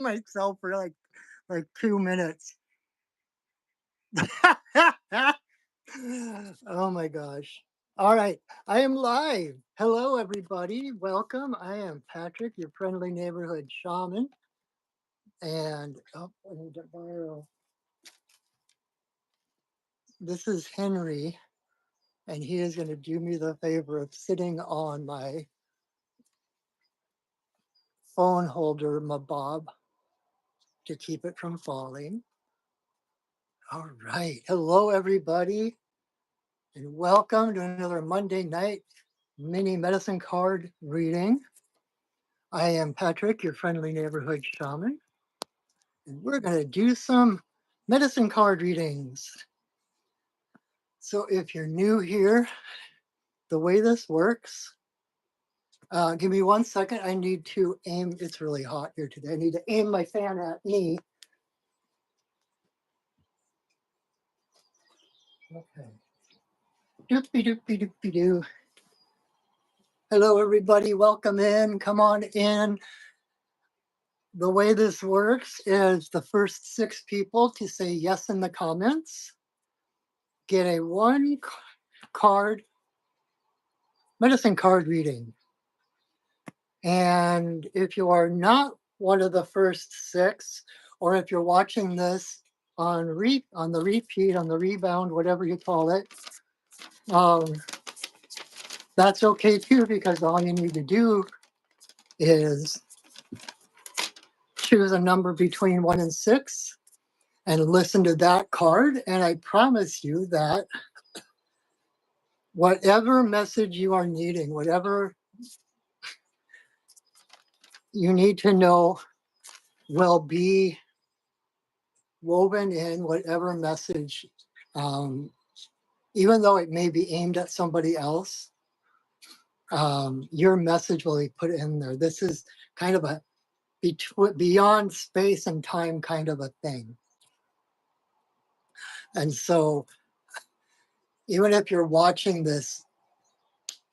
myself for like 2 minutes. Oh my gosh. All right. I am live. Hello, everybody. Welcome. I am Patrick, your friendly neighborhood shaman. And I need to borrow. This is Henry, and he is going to do me the favor of sitting on my phone holder, my bob, to keep it from falling. All right. Hello, everybody, and welcome to another Monday night mini medicine card reading. I am Patrick, your friendly neighborhood shaman, and we're going to do some medicine card readings. So if you're new here, the way this works, give me 1 second. I need to aim. It's really hot here today. I need to aim my fan at me. Okay. Doopy doopy doopy doo. Hello, everybody. Welcome in. Come on in. The way this works is the first 6 people to say yes in the comments get a 1 card medicine card reading. And if you are not one of the first 6, or if you're watching this on the repeat, on the rebound, whatever you call it, that's okay too, because all you need to do is choose a number between 1 and 6 and listen to that card. And I promise you that whatever message you are needing, whatever you need to know, will be woven in whatever message, even though it may be aimed at somebody else. Your message will be put in there. This is kind of a beyond space and time kind of a thing. And so even if you're watching this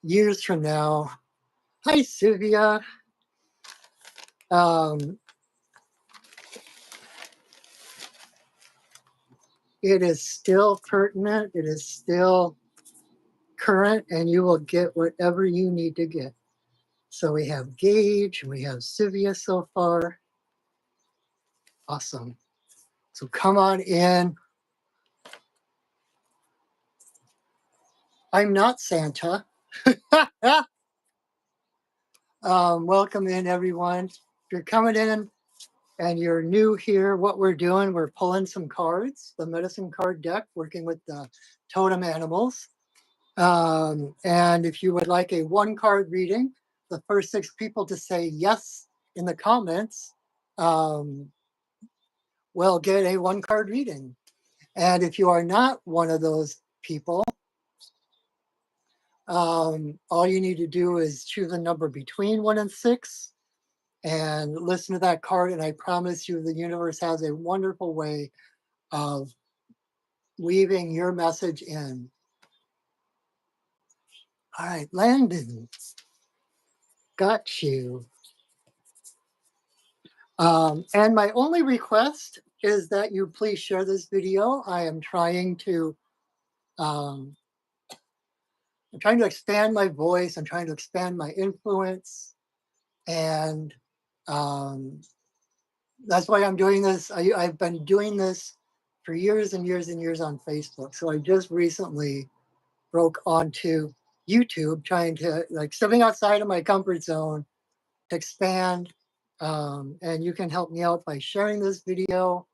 years from now, hi, Sylvia. It is still pertinent. It is still current, and you will get whatever you need to get. So we have Gage and we have Sylvia so far. Awesome. So come on in. I'm not Santa. Welcome in, everyone. If you're coming in and you're new here, what we're doing, we're pulling some cards, the medicine card deck, working with the totem animals. And if you would like a 1 card reading, the first 6 people to say yes in the comments will get a 1 card reading. And if you are not one of those people, all you need to do is choose a number between 1 and 6 and listen to that card. And I promise you, the universe has a wonderful way of weaving your message in. All right, Landon, got you. And my only request is that you please share this video. I'm trying to expand my voice. I'm trying to expand my influence. And that's why I'm doing this. I've been doing this for years and years and years on Facebook. So I just recently broke onto YouTube, trying to stepping outside of my comfort zone to expand. And you can help me out by sharing this video,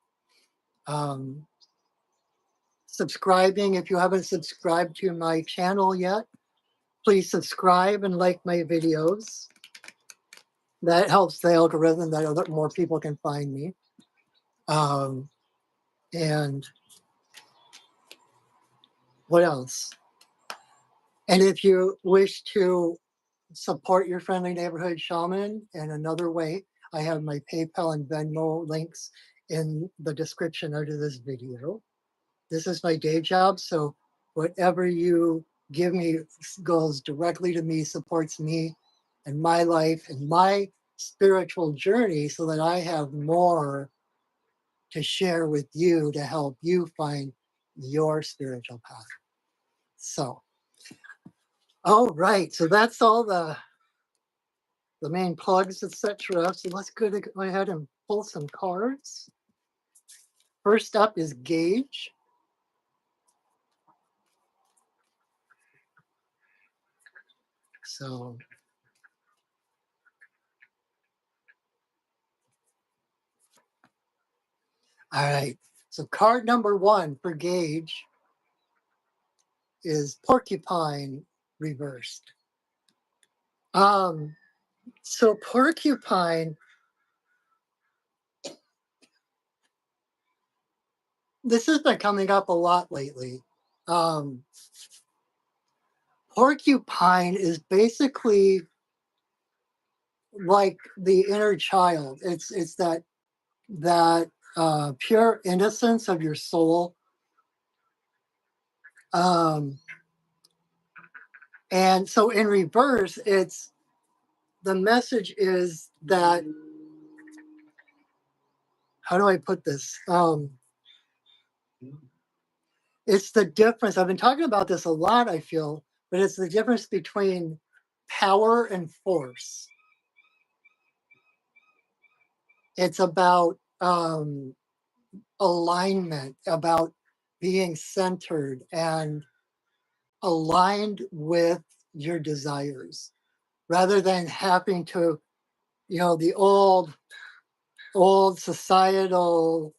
subscribing. If you haven't subscribed to my channel yet, please subscribe and like my videos. That helps the algorithm that more people can find me. And what else? And if you wish to support your friendly neighborhood shaman in another way, I have my PayPal and Venmo links in the description under this video. This is my day job, so whatever you give me goes directly to me, supports me and my life and my spiritual journey so that I have more to share with you to help you find your spiritual path. So, all right. So that's all the main plugs, etc. So let's go ahead and pull some cards. First up is Gauge. So all right. So card number 1 for Gauge is Porcupine reversed. So Porcupine, this has been coming up a lot lately. Um, Porcupine is basically like the inner child. It's that pure innocence of your soul. Um, and so in reverse, it's the message is that, how do I put this? It's the difference. I've been talking about this a lot, I feel, but it's the difference between power and force. It's about alignment, about being centered and aligned with your desires rather than having to, the old societal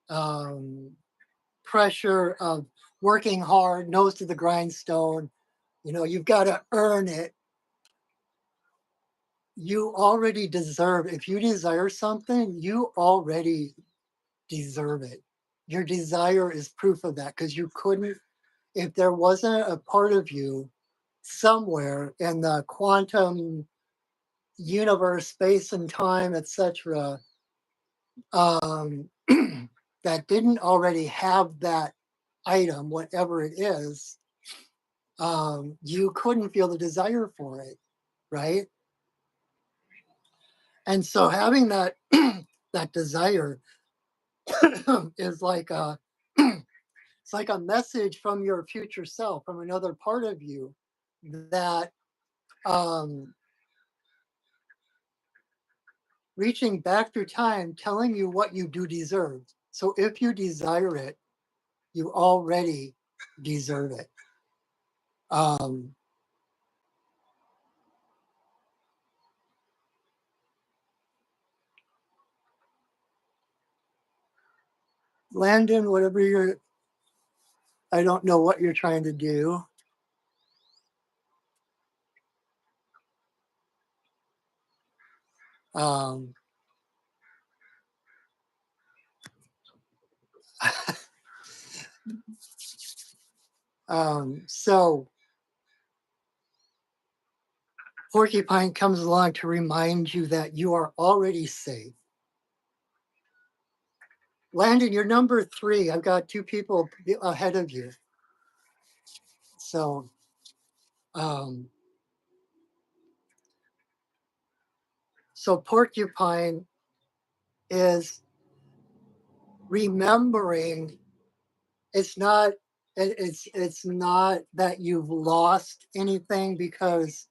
um, pressure of working hard, nose to the grindstone. You've got to earn it. You already deserve, if you desire something, you already deserve it. Your desire is proof of that because you couldn't, if there wasn't a part of you somewhere in the quantum universe, space and time, etc., um, that didn't already have that item, whatever it is, you couldn't feel the desire for it, right? And so having that that desire is like a it's like a message from your future self, from another part of you that um, reaching back through time, telling you what you do deserve. So if you desire it, you already deserve it. Um, Landon, I don't know what you're trying to do. Um, so Porcupine comes along to remind you that you are already safe. Landon, you're number 3. I've got 2 people ahead of you. So, um, so Porcupine is remembering. It's not. It's not that you've lost anything because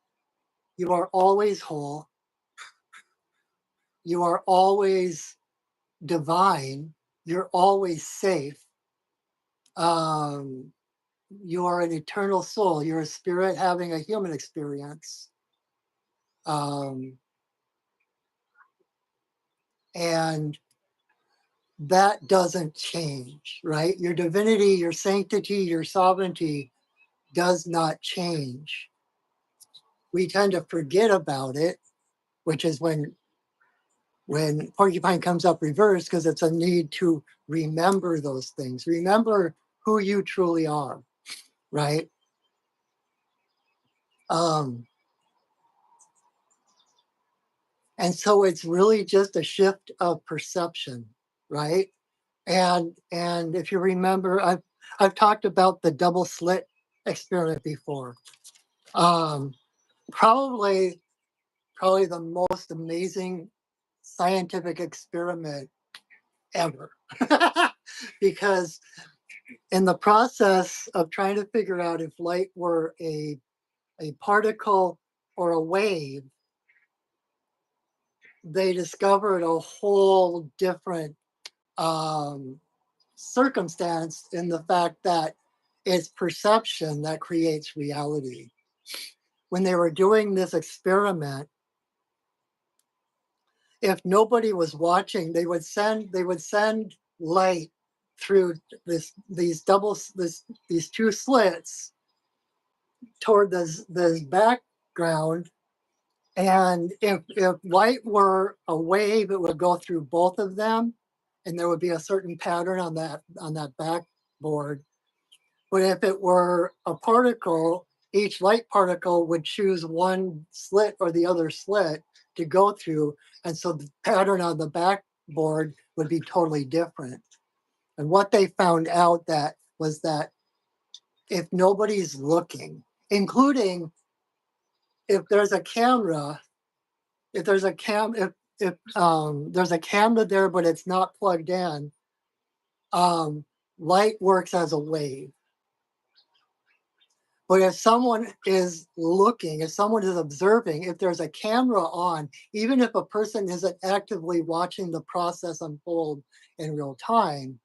you are always whole. You are always divine. You're always safe. Um, you are an eternal soul. You're a spirit having a human experience. Um, and that doesn't change, right? Your divinity, your sanctity, your sovereignty does not change. We tend to forget about it, which is when Porcupine comes up reversed, because it's a need to remember those things. Remember who you truly are, right? Um, and so it's really just a shift of perception, right? And if you remember, I've talked about the double slit experiment before. Um, probably probably the most amazing scientific experiment ever. Because in the process of trying to figure out if light were a particle or a wave, they discovered a whole different um, circumstance in the fact that it's perception that creates reality. When they were doing this experiment, if nobody was watching, they would send light through these two slits toward this background. And if light were a wave, it would go through both of them, and there would be a certain pattern on that backboard. But if it were a particle, each light particle would choose one slit or the other slit to go through, and so the pattern on the backboard would be totally different. And what they found out that was that if nobody's looking, including if there's a camera, if there's a cam if there's a camera there but it's not plugged in, um, light works as a wave. But if someone is looking, if someone is observing, if there's a camera on, even if a person isn't actively watching the process unfold in real time,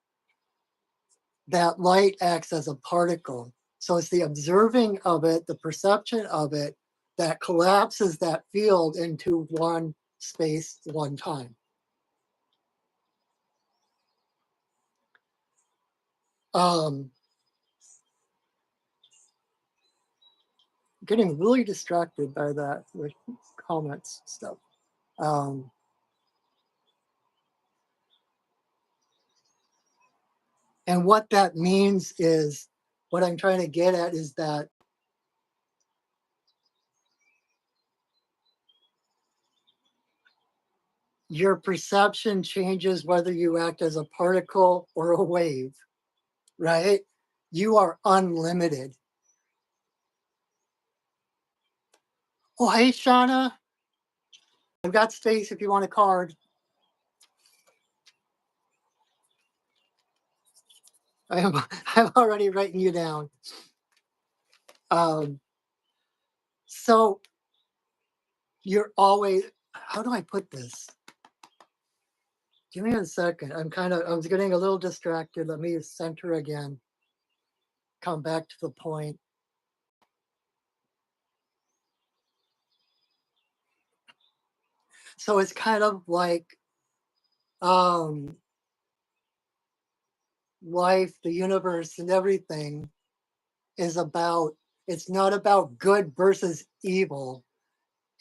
that light acts as a particle. So it's the observing of it, the perception of it, that collapses that field into one space, one time. Um, Getting really distracted by that with comments stuff. Um, and what that means is, what I'm trying to get at is that your perception changes whether you act as a particle or a wave, right? You are unlimited. Oh, hey, Shauna, I've got space if you want a card. I'm already writing you down. Um, so you're always, how do I put this? Give me a second. I was getting a little distracted. Let me center again. Come back to the point. So it's kind of like um, life, the universe, and everything is about, it's not about good versus evil.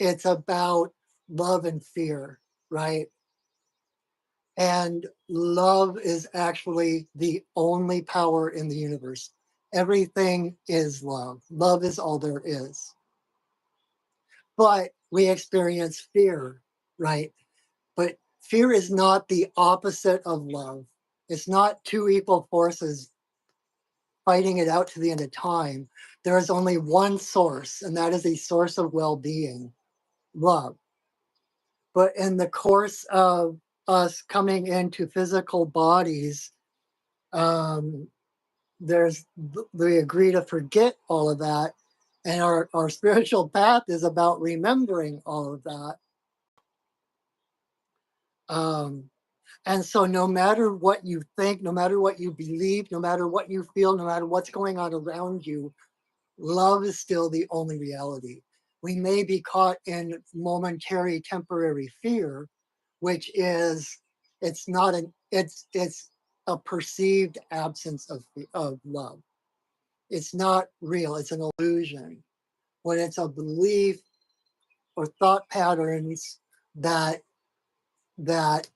It's about love and fear, right? And love is actually the only power in the universe. Everything is love. Love is all there is. But we experience fear, right? But fear is not the opposite of love. It's not two equal forces fighting it out to the end of time. There is only one source, and that is a source of well being, love. But in the course of us coming into physical bodies, um, we agree to forget all of that. And our spiritual path is about remembering all of that. Um, and so, no matter what you think, no matter what you believe, no matter what you feel, no matter what's going on around you, love is still the only reality. We may be caught in momentary, temporary fear, which is, it's not an it's a perceived absence of love. It's not real. It's an illusion. When it's a belief or thought patterns that that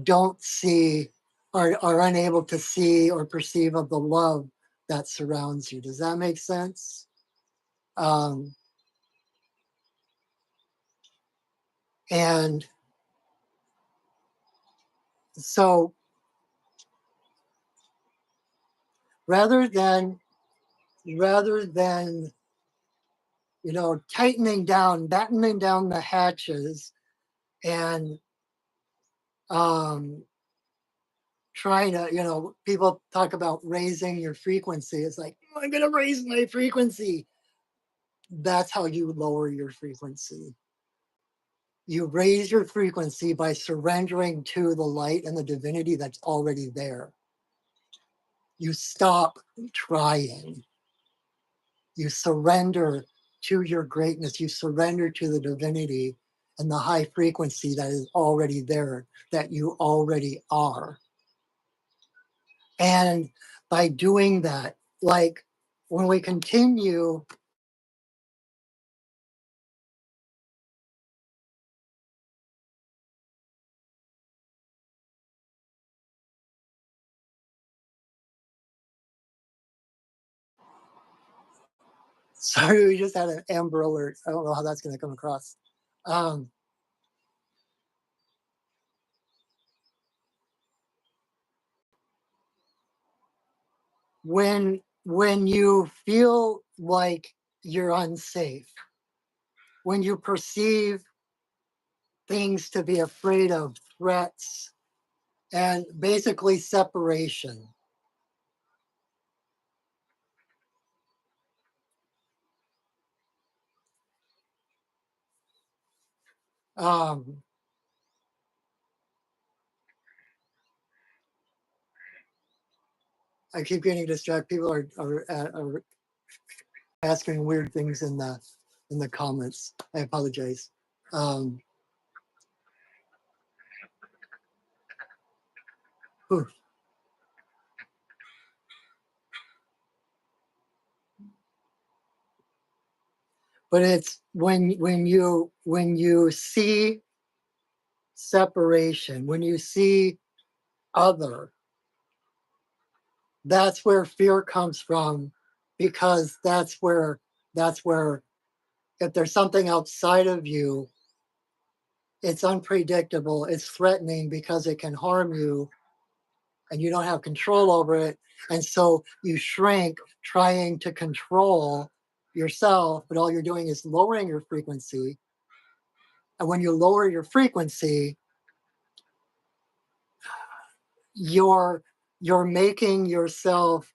don't see, are unable to see or perceive of the love that surrounds you. Does that make sense? Um, and so rather than rather than tightening down, battening down the hatches, and um, trying to, people talk about raising your frequency. It's like, "Oh, I'm going to raise my frequency." That's how you lower your frequency. You raise your frequency by surrendering to the light and the divinity that's already there. You stop trying. You surrender to your greatness. You surrender to the divinity and the high frequency that is already there, that you already are. And by doing that, like when we continue, sorry, we just had an Amber Alert. I don't know how that's going to come across. Um, when you feel like you're unsafe, when you perceive things to be afraid of, threats, and basically separation. Um, I keep getting distracted. People are asking weird things in the comments. I apologize. Um, whew. But it's when you see separation, when you see other, that's where fear comes from, because that's where if there's something outside of you, it's unpredictable, it's threatening because it can harm you and you don't have control over it. And so you shrink trying to control yourself, but all you're doing is lowering your frequency. And when you lower your frequency, you're you're making yourself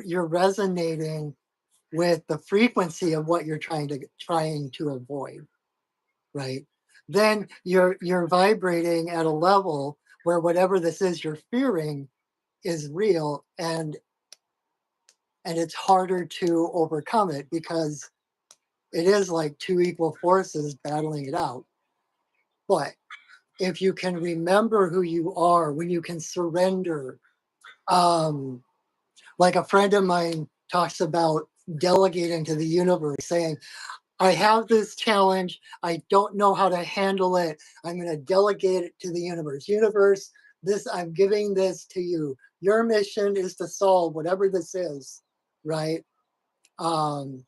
you're resonating with the frequency of what you're trying to avoid, right? Then you're vibrating at a level where whatever this is you're fearing is real, and it's harder to overcome it because it is like two equal forces battling it out. But if you can remember who you are, when you can surrender, um, like a friend of mine talks about delegating to the universe, saying, I have this challenge. I don't know how to handle it. I'm going to delegate it to the universe. Universe, this I'm giving this to you. Your mission is to solve whatever this is, right? Um,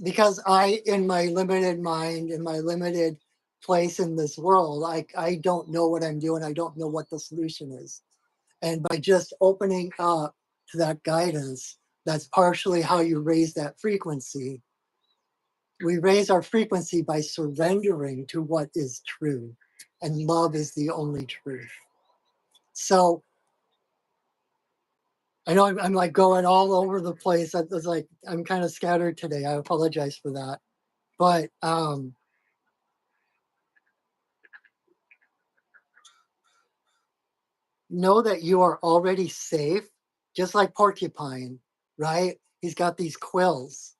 because I, in my limited mind, in my limited place in this world, I don't know what I'm doing. I don't know what the solution is. And by just opening up to that guidance, that's partially how you raise that frequency. We raise our frequency by surrendering to what is true, and love is the only truth. So I know I'm like going all over the place. I was like, I'm kind of scattered today. I apologize for that. But know that you are already safe, just like Porcupine, right? He's got these quills.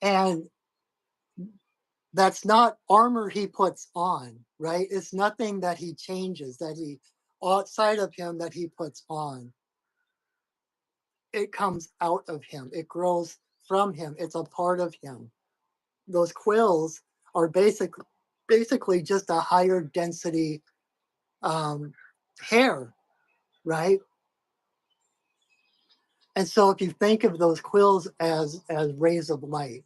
And that's not armor he puts on, right? It's nothing that he changes, that he outside of him that he puts on. It comes out of him, it grows from him, it's a part of him. Those quills are basically just a higher density um, hair, right? And so if you think of those quills as rays of light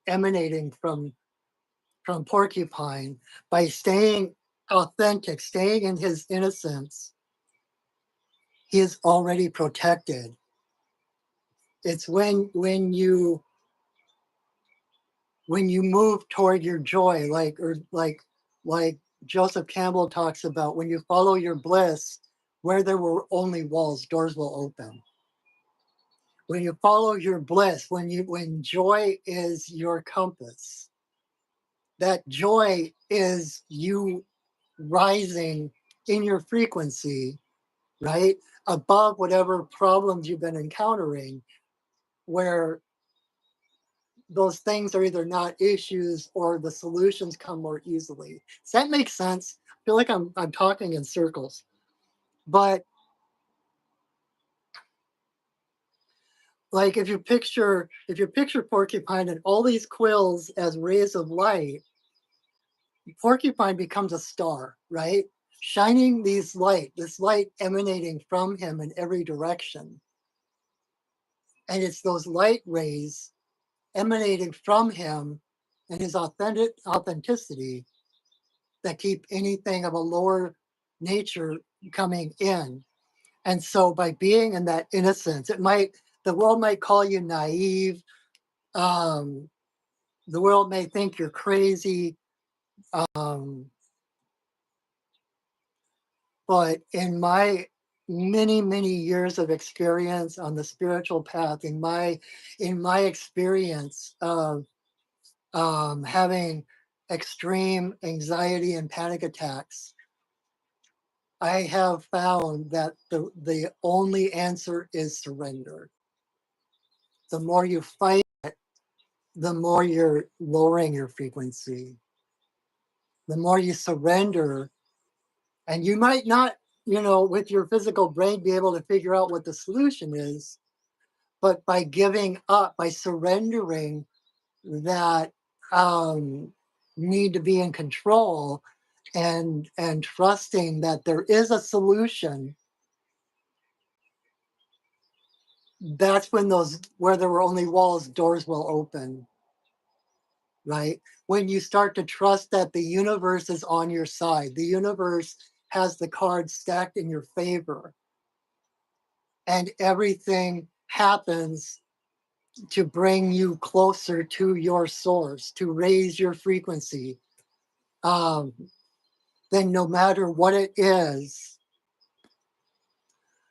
emanating from Porcupine, by staying authentic, staying in his innocence, he is already protected. It's when you move toward your joy, like Joseph Campbell talks about, when you follow your bliss, where there were only walls, doors will open. When you follow your bliss, when joy is your compass, that joy is you rising in your frequency, right? Above whatever problems you've been encountering, where those things are either not issues or the solutions come more easily. Does that make sense? I feel like I'm talking in circles. But like if you picture porcupine and all these quills as rays of light, porcupine becomes a star, right? Shining this light emanating from him in every direction. And it's those light rays emanating from him and his authenticity that keep anything of a lower nature coming in. And so by being in that innocence, the world might call you naive. Um, the world may think you're crazy. Um, but in my many, many years of experience on the spiritual path, in my experience of having extreme anxiety and panic attacks, I have found that the only answer is surrender. The more you fight, the more you're lowering your frequency. The more you surrender, and you might not, with your physical brain be able to figure out what the solution is, but by giving up, by surrendering that need to be in control and trusting that there is a solution, that's when those where there were only walls, doors will open, right? When you start to trust that the universe is on your side, the universe has the cards stacked in your favor, and everything happens to bring you closer to your source, to raise your frequency. Um, then no matter what it is,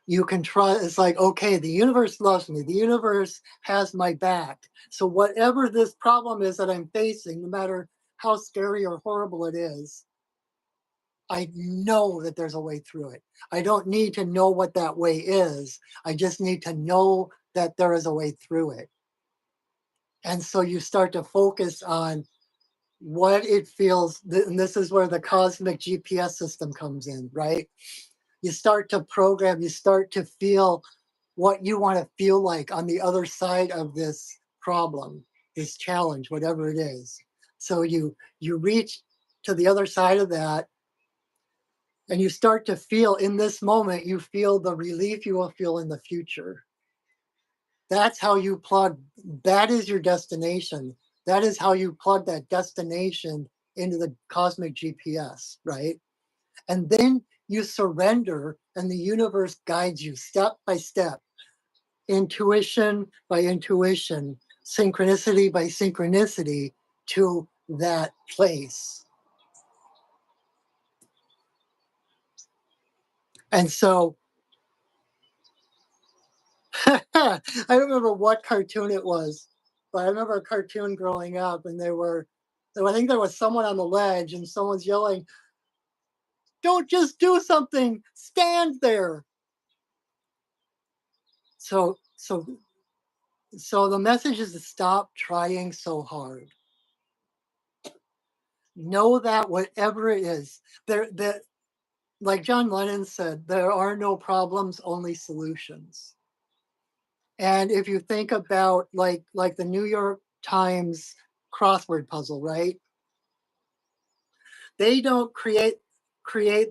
you can trust. It's like, okay, the universe loves me, the universe has my back. So whatever this problem is that I'm facing, no matter how scary or horrible it is, I know that there's a way through it. I don't need to know what that way is. I just need to know that there is a way through it. And so you start to focus on what it feels, and this is where the cosmic GPS system comes in, right? You start to program, you start to feel what you want to feel like on the other side of this problem, this challenge, whatever it is. So you reach to the other side of that, and you start to feel in this moment, you feel the relief you will feel in the future. That's how you plug, that is your destination. That is how you plug that destination into the cosmic GPS, right? And then you surrender, and the universe guides you step by step, intuition by intuition, synchronicity by synchronicity to that place. And so I don't remember what cartoon it was, but I remember a cartoon growing up, and I think there was someone on the ledge, and someone's yelling, "Don't just do something, stand there." So, so, so the message is to stop trying so hard. Know that whatever it is, that like John Lennon said, there are no problems, only solutions. And if you think about like the New York Times crossword puzzle, right? They don't create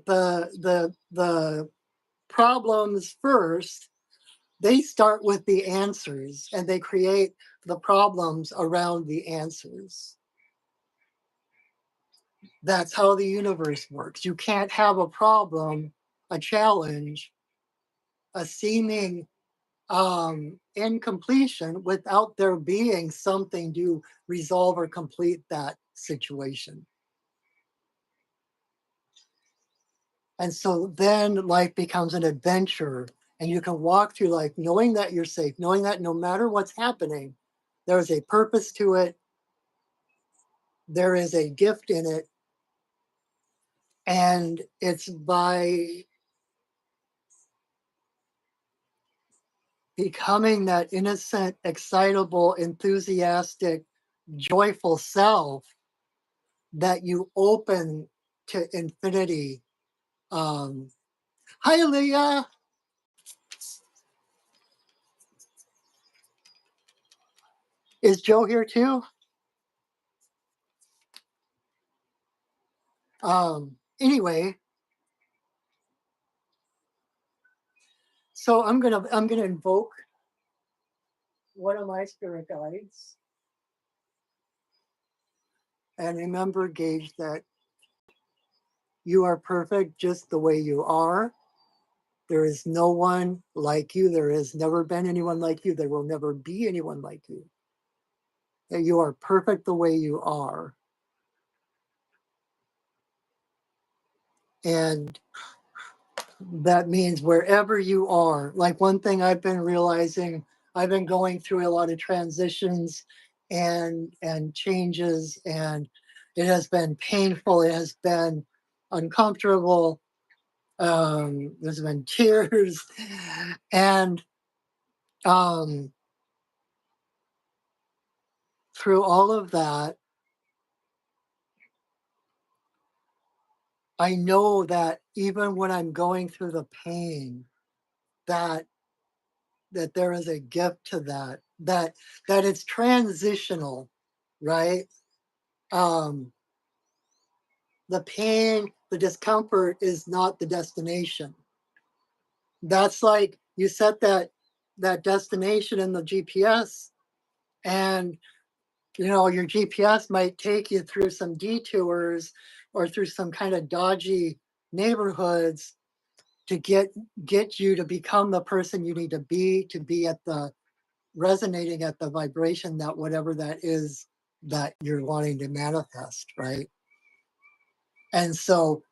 the problems first. They start with the answers and they create the problems around the answers. That's how the universe works. You can't have a problem, a challenge, a seeming incompletion without there being something to resolve or complete that situation. And so then life becomes an adventure, and you can walk through life knowing that you're safe, knowing that no matter what's happening, there is a purpose to it, there is a gift in it, and it's by becoming that innocent, excitable, enthusiastic, joyful self that you open to infinity. Um, Hi, Leah. Is Joe here too? Anyway, so I'm gonna invoke one of my spirit guides, and remember, Gage, that you are perfect just the way you are. There is no one like you. There has never been anyone like you. There will never be anyone like you. That you are perfect the way you are. And that means wherever you are, like one thing I've been realizing, I've been going through a lot of transitions and changes, and it has been painful, it has been uncomfortable, there's been tears, and um through all of that, I know that even when I'm going through the pain, that there is a gift to that, that it's transitional, right? um the pain, the discomfort is not the destination. That's like you set that destination in the GPS, and your GPS might take you through some detours or through some kind of dodgy neighborhoods to get you to become the person you need to be at the resonating at the vibration that whatever that is that you're wanting to manifest, right? And so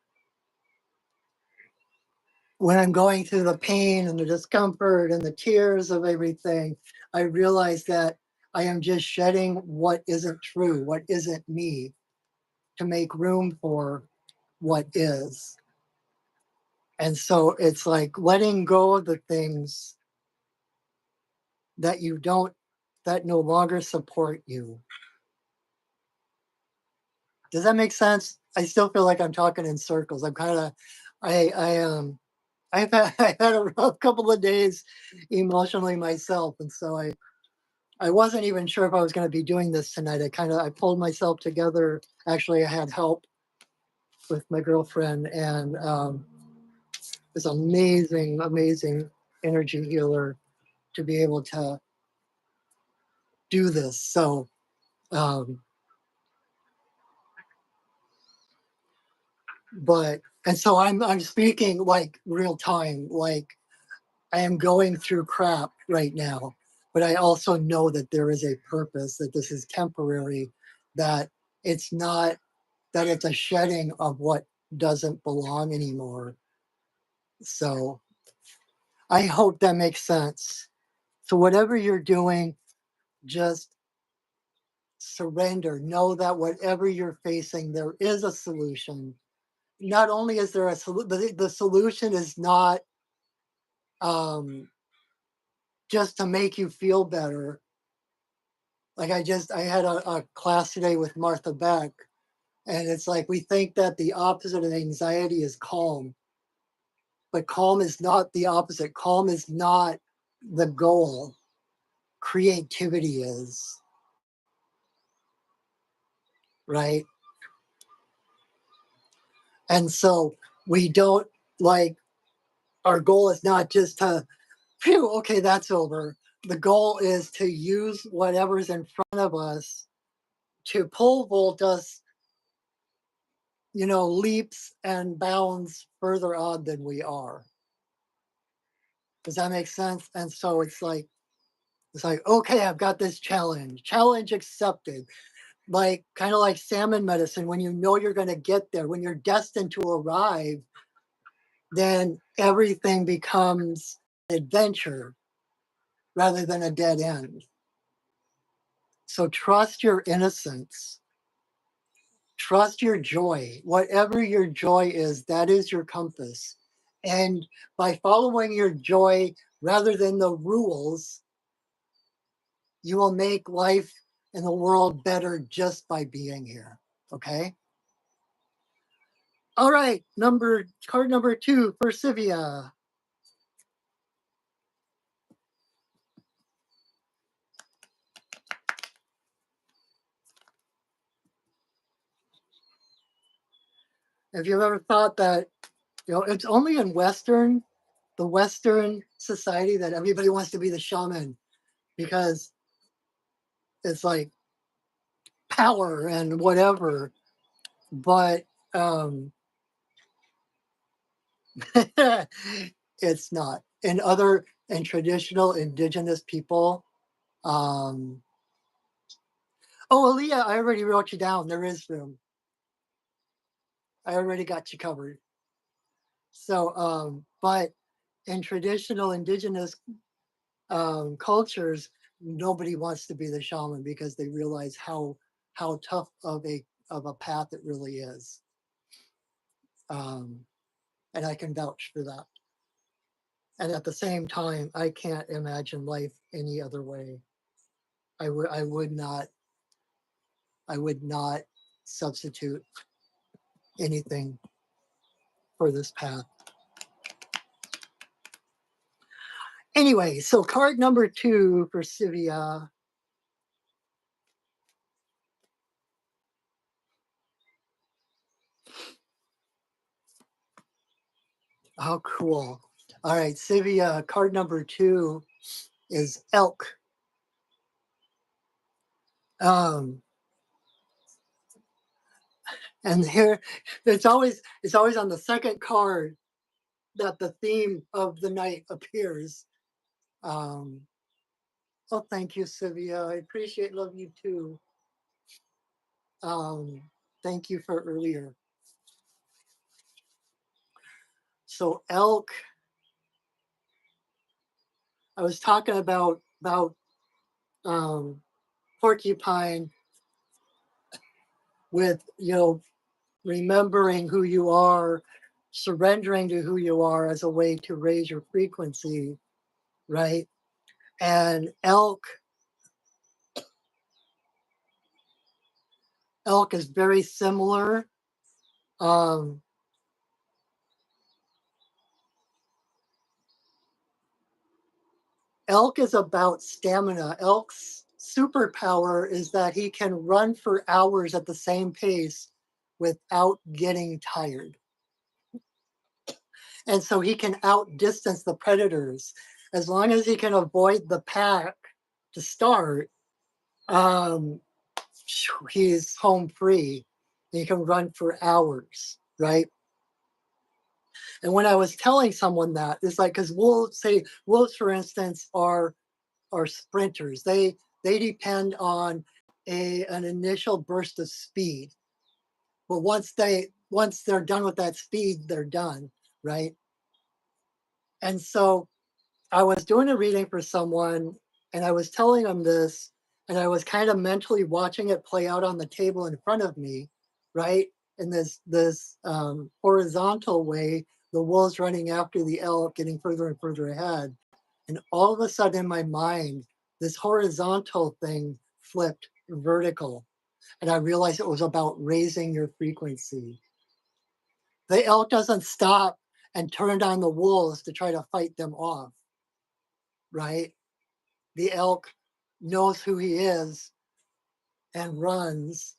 when I'm going through the pain and the discomfort and the tears of everything, I realize that I am just shedding what isn't true, what isn't me, to make room for what is. And so it's like letting go of the things that you don't, that no longer support you. Does that make sense? I still feel like I'm talking in circles. I'm kind of, I had a rough couple of days emotionally myself, and so I wasn't even sure if I was going to be doing this tonight. I pulled myself together. Actually, I had help with my girlfriend, and this amazing, amazing energy healer to be able to do this. So, um, and so I'm speaking like real time, like I am going through crap right now, but I also know that there is a purpose, that this is temporary, that it's not, that it's a shedding of what doesn't belong anymore. So I hope that makes sense. So whatever you're doing, just surrender. Know that whatever you're facing, there is a solution. Not only is there a solution, the solution is not um, just to make you feel better. Like I had a class today with Martha Beck, and it's like we think that the opposite of anxiety is calm, but calm is not the opposite. Calm is not the goal. Creativity is, right? And so we don't, like, our goal is not just to, phew, okay, that's over. The goal is to use whatever's in front of us to pole vault us, leaps and bounds further on than we are. Does that make sense? And so it's like, okay, I've got this challenge. Challenge accepted. Like kind of like salmon medicine, when you know you're going to get there, when you're destined to arrive, then everything becomes adventure rather than a dead end. So trust your innocence. Trust your joy. Whatever your joy is, that is your compass. And by following your joy rather than the rules, you will make life and the world better just by being here. Okay. All right. Card number 2 for Sivia. Have you ever thought that, it's only in the Western society that everybody wants to be the shaman because it's like power and whatever. But it's not. And traditional indigenous people. Um, oh, Aaliyah, I already wrote you down. There is room. I already got you covered. So, but in traditional indigenous cultures, nobody wants to be the shaman because they realize how tough of a path it really is. Um, and I can vouch for that. And at the same time, I can't imagine life any other way. I would not substitute anything for this path. Anyway, so card number 2 for Sivia. Oh, cool. All right, Sivia, card number 2 is elk. Um, and here it's always on the second card that the theme of the night appears. Um, oh, thank you, Sivia. I appreciate, love you too. Um, thank you for earlier. So elk, I was talking about porcupine with remembering who you are, surrendering to who you are as a way to raise your frequency, right? And elk is very similar. Um, Elk is about stamina. Elk's superpower is that he can run for hours at the same pace without getting tired. And so he can outdistance the predators. As long as he can avoid the pack to start, um, he's home free. He can run for hours, right? And when I was telling someone that, it's like, because wolves, for instance, are sprinters. They depend on an initial burst of speed. But once they're done with that speed, they're done, right? And so I was doing a reading for someone and I was telling them this, and I was kind of mentally watching it play out on the table in front of me, right? In this horizontal way, the wolves running after the elk, getting further and further ahead. And all of a sudden in my mind, this horizontal thing flipped vertical. And I realized it was about raising your frequency. The elk doesn't stop and turn on the wolves to try to fight them off, right? The elk knows who he is and runs,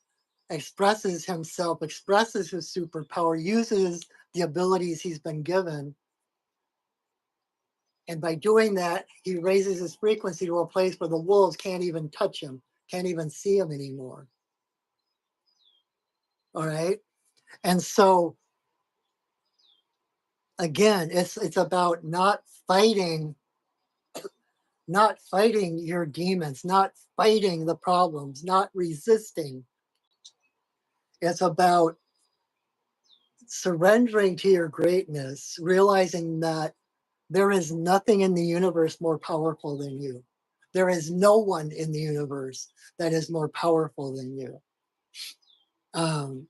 expresses himself, expresses his superpower, uses the abilities he's been given. And by doing that, he raises his frequency to a place where the wolves can't even touch him, can't even see him anymore. All right. And so again, it's about not fighting not fighting your demons, not fighting the problems, not resisting. It's about surrendering to your greatness, realizing that there is nothing in the universe more powerful than you. There is no one in the universe that is more powerful than you. Um,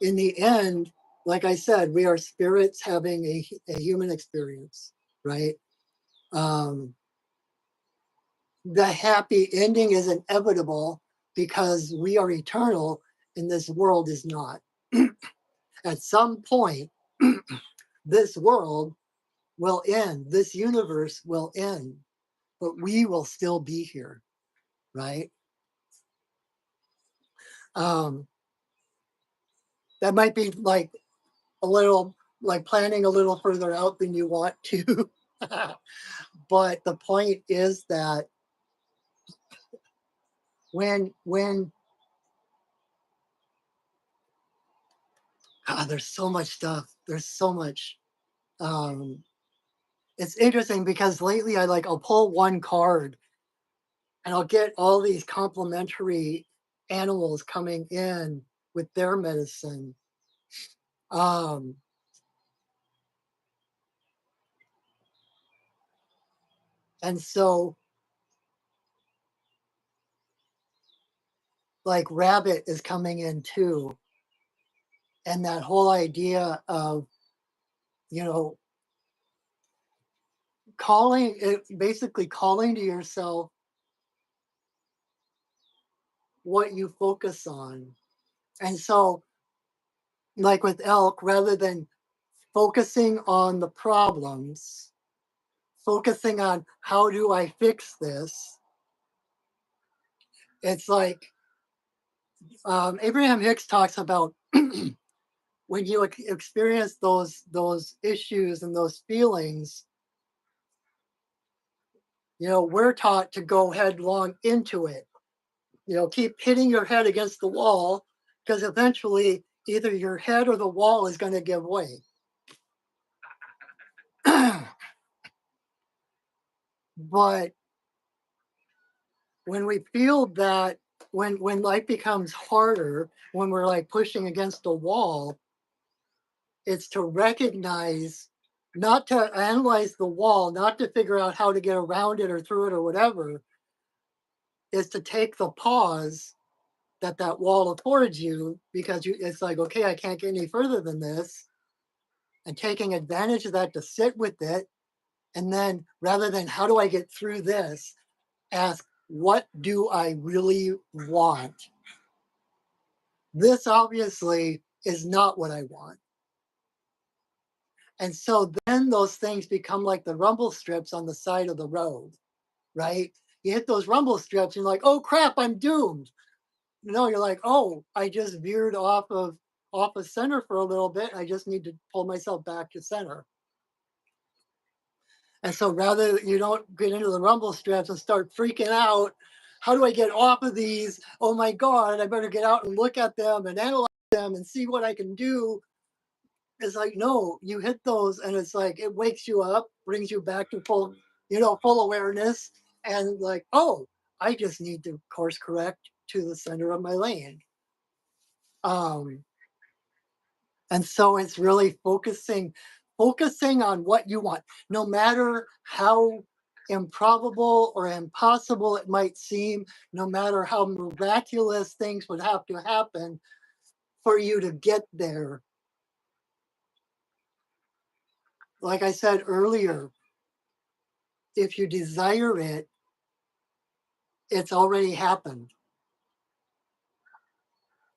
in the end, like I said, we are spirits having a human experience, right? Um, the happy ending is inevitable because we are eternal and this world is not. At some point, this world will end, this universe will end, but we will still be here, right? Um, that might be like a little, like planning a little further out than you want to. But the point is that when there's so much stuff, there's so much. Um, it's interesting because lately I'll pull one card and I'll get all these complementary animals coming in with their medicine. Um, and so like rabbit is coming in too. And that whole idea of, you know, calling it basically calling to yourself what you focus on. And so, like with elk, rather than focusing on the problems, focusing on how do I fix this, it's like Abraham Hicks talks about when you experience those issues and those feelings, we're taught to go headlong into it. Keep hitting your head against the wall because eventually either your head or the wall is going to give way. But when we feel that, when life becomes harder, when we're like pushing against a wall, it's to recognize, not to analyze the wall, not to figure out how to get around it or through it or whatever, is to take the pause that wall affords you, because it's like, okay, I can't get any further than this, and taking advantage of that to sit with it. And then rather than how do I get through this, ask, what do I really want? This obviously is not what I want. And so then those things become like the rumble strips on the side of the road, right? You hit those rumble strips, and you're like, oh crap, I'm doomed. You're like, oh, I just veered off of center for a little bit. I just need to pull myself back to center. And so rather you don't get into the rumble strips and start freaking out, how do I get off of these? Oh my God, I better get out and look at them and analyze them and see what I can do. It's like, no, you hit those and it's like it wakes you up, brings you back to full awareness, and like, oh, I just need to course correct to the center of my lane. Um, and so it's really focusing on what you want, no matter how improbable or impossible it might seem, no matter how miraculous things would have to happen for you to get there. Like I said earlier, if you desire it, it's already happened.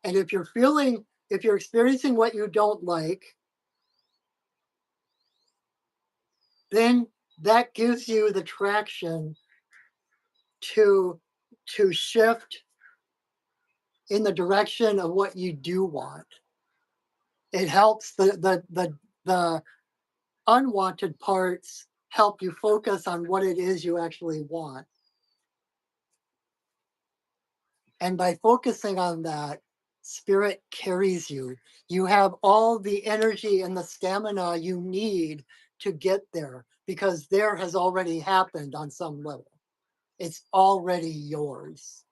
And if you're experiencing what you don't like, then that gives you the traction to shift in the direction of what you do want. It helps the unwanted parts help you focus on what it is you actually want. And by focusing on that, spirit carries you. You have all the energy and the stamina you need to get there. because there has already happened on some level. It's already yours.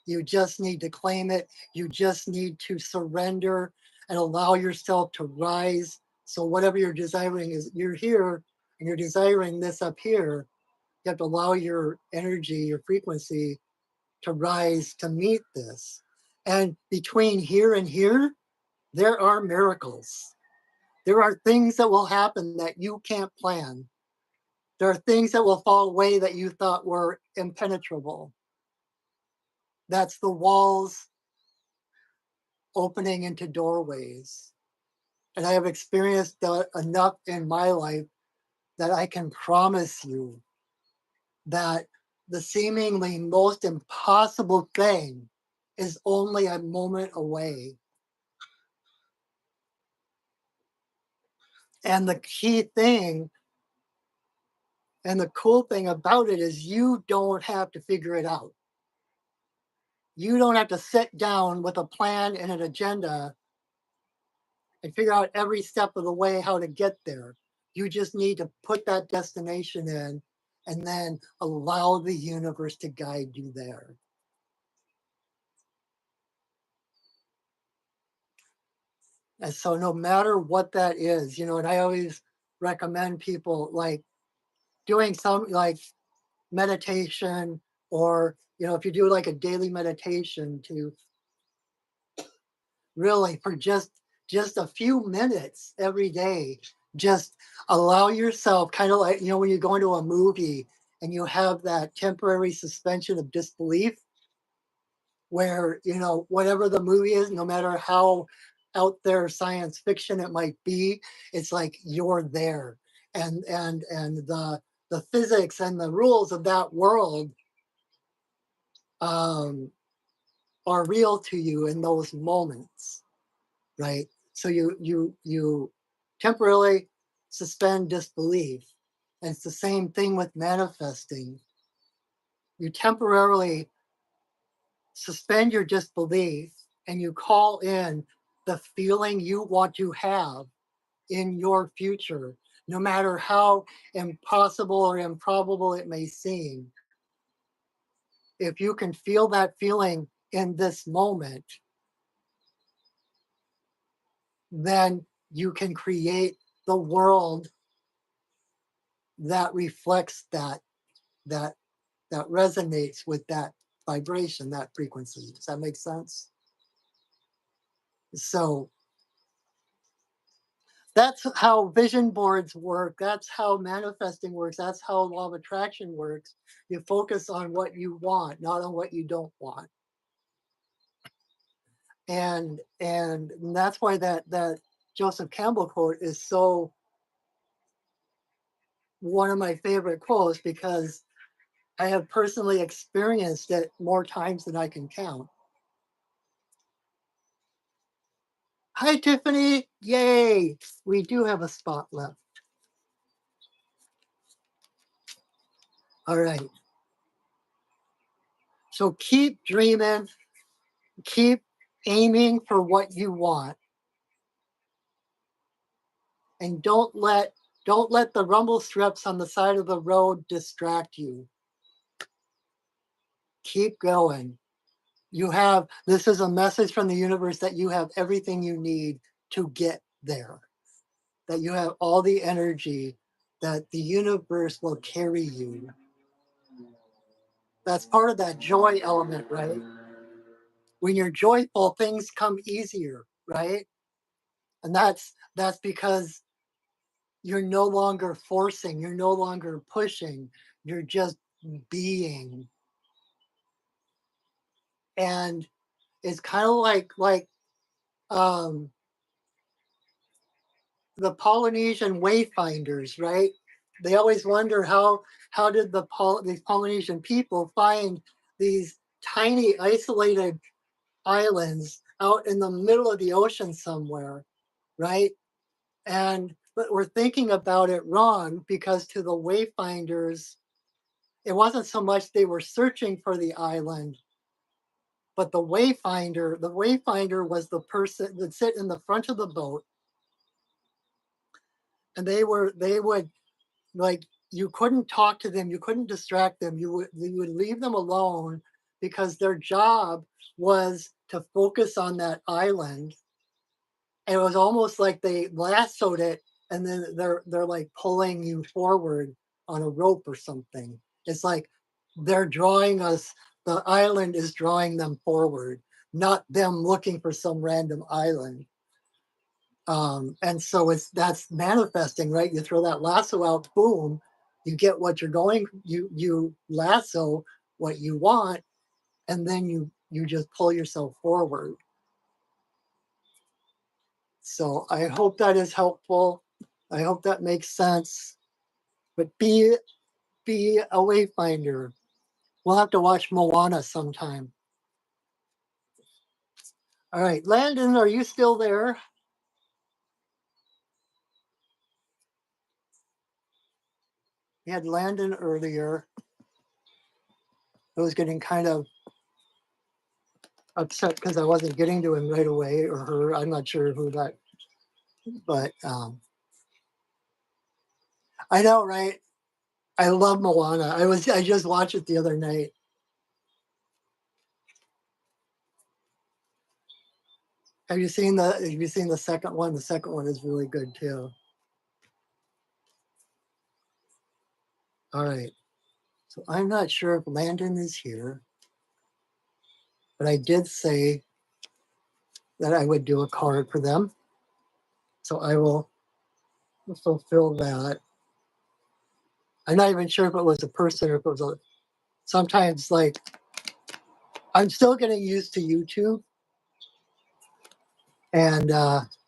You just need to claim it. You just need to surrender and allow yourself to rise. So whatever you're desiring is, you're here and you're desiring this up here. You have to allow your energy, your frequency to rise to meet this. And between here and here, there are miracles. There are things that will happen that you can't plan. There are things that will fall away that you thought were impenetrable. That's the walls opening into doorways. And I have experienced enough in my life that I can promise you that the seemingly most impossible thing is only a moment away. And the key thing and the cool thing about it is you don't have to figure it out. You don't have to sit down with a plan and an agenda and figure out every step of the way how to get there. You just need to put that destination in and then allow the universe to guide you there. And so, no matter what that is, and I always recommend people like doing some like meditation, or, if you do like a daily meditation, to really for just a few minutes every day, just allow yourself, kind of like, when you go into a movie and you have that temporary suspension of disbelief, where, whatever the movie is, no matter how out there science fiction it might be, it's like you're there. And the physics and the rules of that world um are real to you in those moments, right? So you temporarily suspend disbelief. And it's the same thing with manifesting. You temporarily suspend your disbelief and you call in the feeling you want to have in your future, no matter how impossible or improbable it may seem. If you can feel that feeling in this moment, then you can create the world that reflects that that resonates with that vibration, that frequency. Does that make sense? So that's how vision boards work. That's how manifesting works. That's how law of attraction works. You focus on what you want, not on what you don't want. And that's why that Joseph Campbell quote is so one of my favorite quotes, because I have personally experienced it more times than I can count. Hi, Tiffany. Yay. We do have a spot left. All right. So keep dreaming, keep aiming for what you want, and don't let the rumble strips on the side of the road distract you. Keep going. This is a message from the universe that you have everything you need to get there. That you have all the energy, that the universe will carry you. That's part of that joy element, right? When you're joyful, things come easier, right? And that's because you're no longer forcing, you're no longer pushing, you're just being. And it's kind of like um the Polynesian wayfinders, right? They always wonder how did these Polynesian people find these tiny isolated islands out in the middle of the ocean somewhere, right? But we're thinking about it wrong, because to the wayfinders, it wasn't so much they were searching for the island, but the wayfinder was the person that sit in the front of the boat, and they would like you couldn't talk to them, you couldn't distract them, you would leave them alone because their job was to focus on that island. And it was almost like they lassoed it and then they're like pulling you forward on a rope or something. It's like they're drawing us, the island is drawing them forward, not them looking for some random island. And so that's manifesting, right? You throw that lasso out, boom, you get what you're going, you lasso what you want, and then you just pull yourself forward. So I hope that is helpful. I hope that makes sense. But be a wayfinder. We'll have to watch Moana sometime. All right, Landon, are you still there? We had Landon earlier. I was getting kind of upset because I wasn't getting to him right away, or her. I'm not sure who that, but I know, right? I love Moana. I just watched it the other night. Have you seen the second one? The second one is really good too. All right. So I'm not sure if Landon is here, but I did say that I would do a card for them. So I will fulfill that. I'm not even sure if it was a person or if it was a, sometimes like I'm still getting used to YouTube, and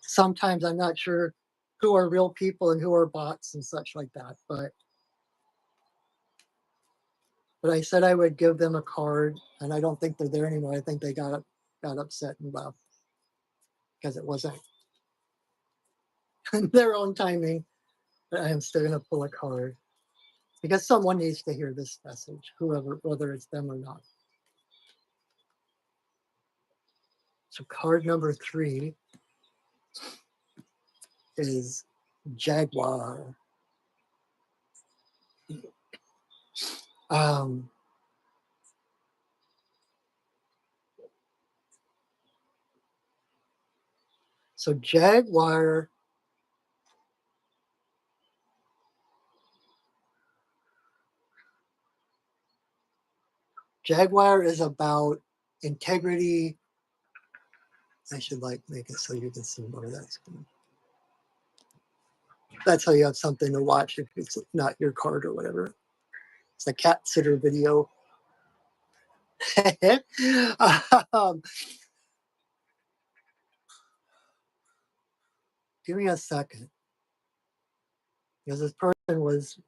sometimes I'm not sure who are real people and who are bots and such like that. But I said I would give them a card, and I don't think they're there anymore. I think they got upset and left because it wasn't their own timing. But I am still gonna pull a card because someone needs to hear this message, whoever, whether it's them or not. So card number 3 is Jaguar. Um, so Jaguar is about integrity. I should like make it so you can see more of that. That's how you have something to watch if it's not your card or whatever. It's a cat sitter video. um, give me a second, because this person was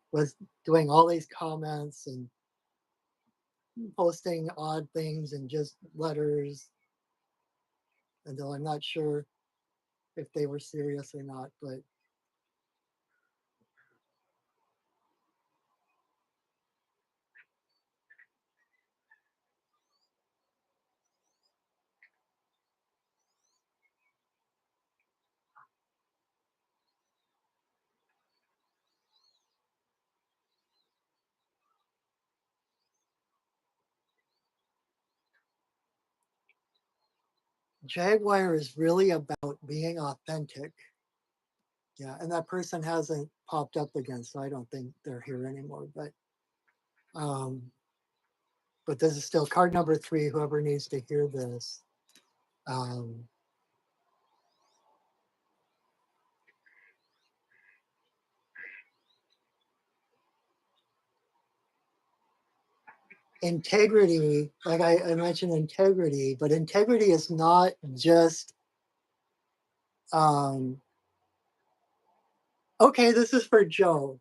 doing all these comments and posting odd things and just letters, and though I'm not sure if they were serious or not, but Jaguar is really about being authentic. Yeah, and that person hasn't popped up again, so I don't think they're here anymore. Um, but this is still card number 3. Whoever needs to hear this, um, integrity. Like I mentioned, integrity, but integrity is not just. Um, okay, this is for Joe.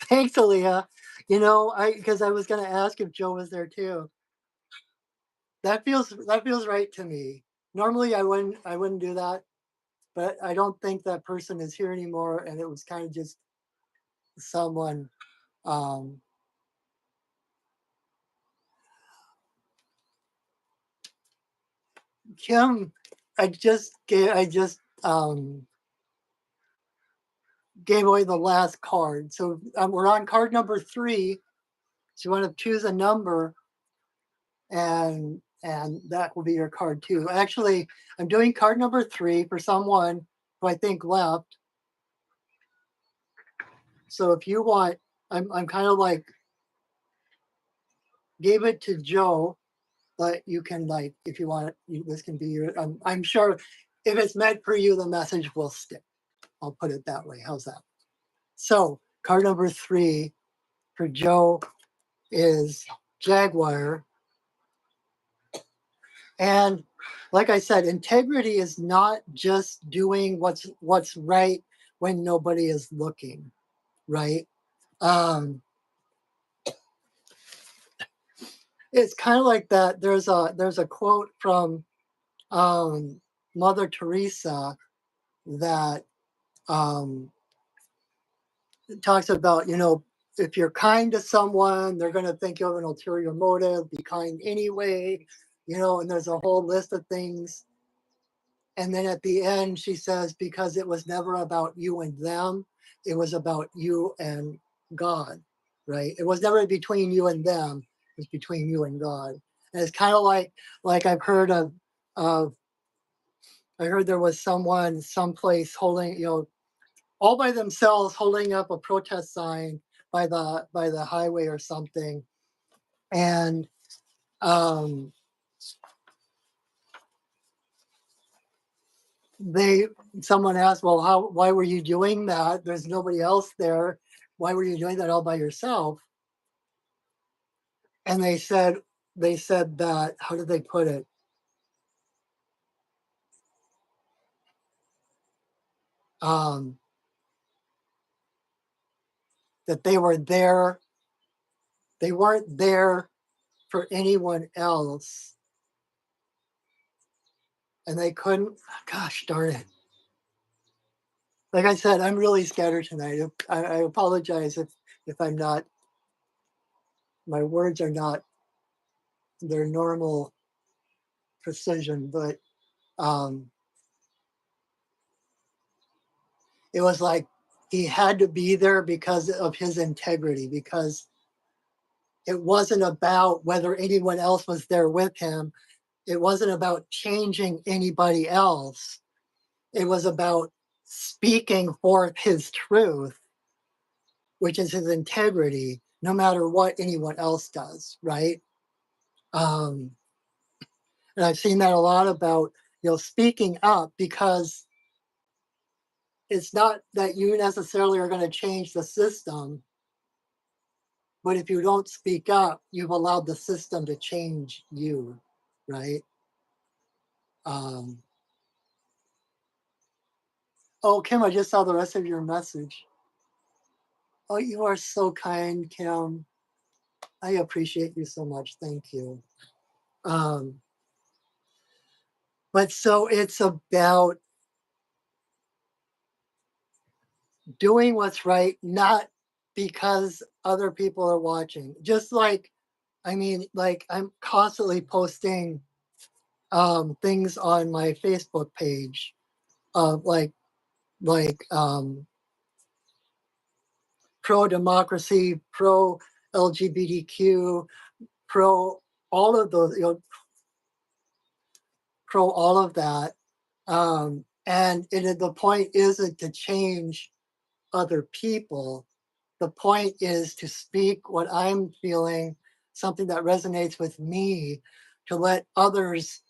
Thanks, Aaliyah. I because I was going to ask if Joe was there too. That feels right to me. Normally, I wouldn't do that, but I don't think that person is here anymore, and it was kind of just someone. Um, Kim, I just gave away the last card. So we're on card number 3. So you want to choose a number, and that will be your card too. Actually, I'm doing card number 3 for someone who I think left. So if you want, I'm kind of like gave it to Joe, but you can, like, if you want it, this can be your. I'm sure if it's meant for you, the message will stick. I'll put it that way. How's that? So card number 3 for Joe is Jaguar. And like I said, integrity is not just doing what's right when nobody is looking, right? Um, it's kind of like that. There's a quote from um, Mother Teresa that um, talks about, if you're kind to someone, they're going to think you have an ulterior motive. Be kind anyway, and there's a whole list of things. And then at the end, she says, because it was never about you and them, it was about you and God, right? It was never between you and them, it was between you and God. And it's kind of like I've heard of, I heard there was someone someplace holding, all by themselves holding up a protest sign by the highway or something. And um, they someone asked, well, why were you doing that? There's nobody else there. Why were you doing that all by yourself? And they said that, how did they put it? Um, that they weren't there for anyone else, and they couldn't. Gosh darn it! Like I said, I'm really scattered tonight. I apologize if I'm not. My words are not their normal precision, but um, it was like he had to be there because of his integrity, because it wasn't about whether anyone else was there with him. It wasn't about changing anybody else. It was about speaking forth his truth, which is his integrity, no matter what anyone else does, right? Um, and I've seen that a lot about, speaking up, because it's not that you necessarily are going to change the system, but if you don't speak up, you've allowed the system to change you, right? Um, oh, Kim, I just saw the rest of your message. Oh, you are so kind, Kim. I appreciate you so much. Thank you. Um, but so it's about doing what's right, not because other people are watching. Just like, I mean, like I'm constantly posting things on my Facebook page, like pro democracy, pro LGBTQ, pro all of those, pro all of that. And the point isn't to change other people. The point is to speak what I'm feeling, something that resonates with me, to let others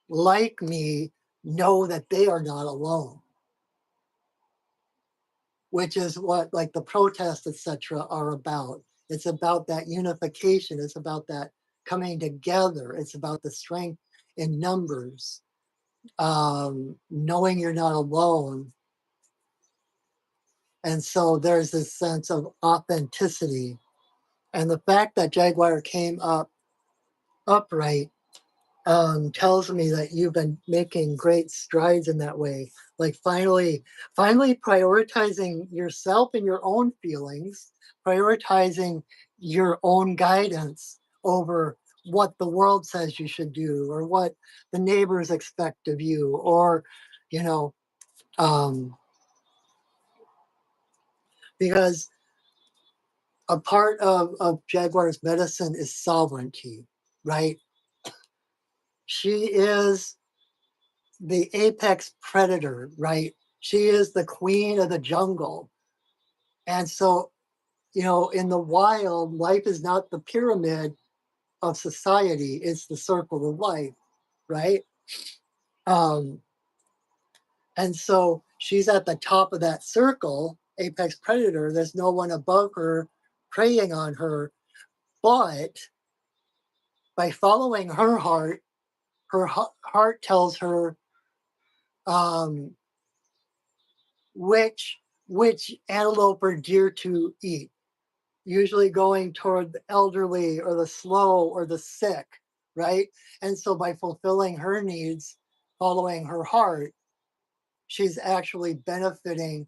like me know that they are not alone, which is what, like, the protests, etc., are about. It's about that unification. It's about that coming together. It's about the strength in numbers, knowing you're not alone. And so there's this sense of authenticity. And the fact that Jaguar came up upright tells me that you've been making great strides in that way. Like finally prioritizing yourself and your own feelings, prioritizing your own guidance over what the world says you should do, or what the neighbors expect of you, or, you know, um, because a part of Jaguar's medicine is sovereignty, right? She is the apex predator, right? She is the queen of the jungle. And so, in the wild, life is not the pyramid of society, it's the circle of life, right? Um, and so she's at the top of that circle, apex predator. There's no one above her preying on her. But by following her heart, her heart tells her um, which antelope or deer to eat, usually going toward the elderly or the slow or the sick, right? And so by fulfilling her needs, following her heart, she's actually benefiting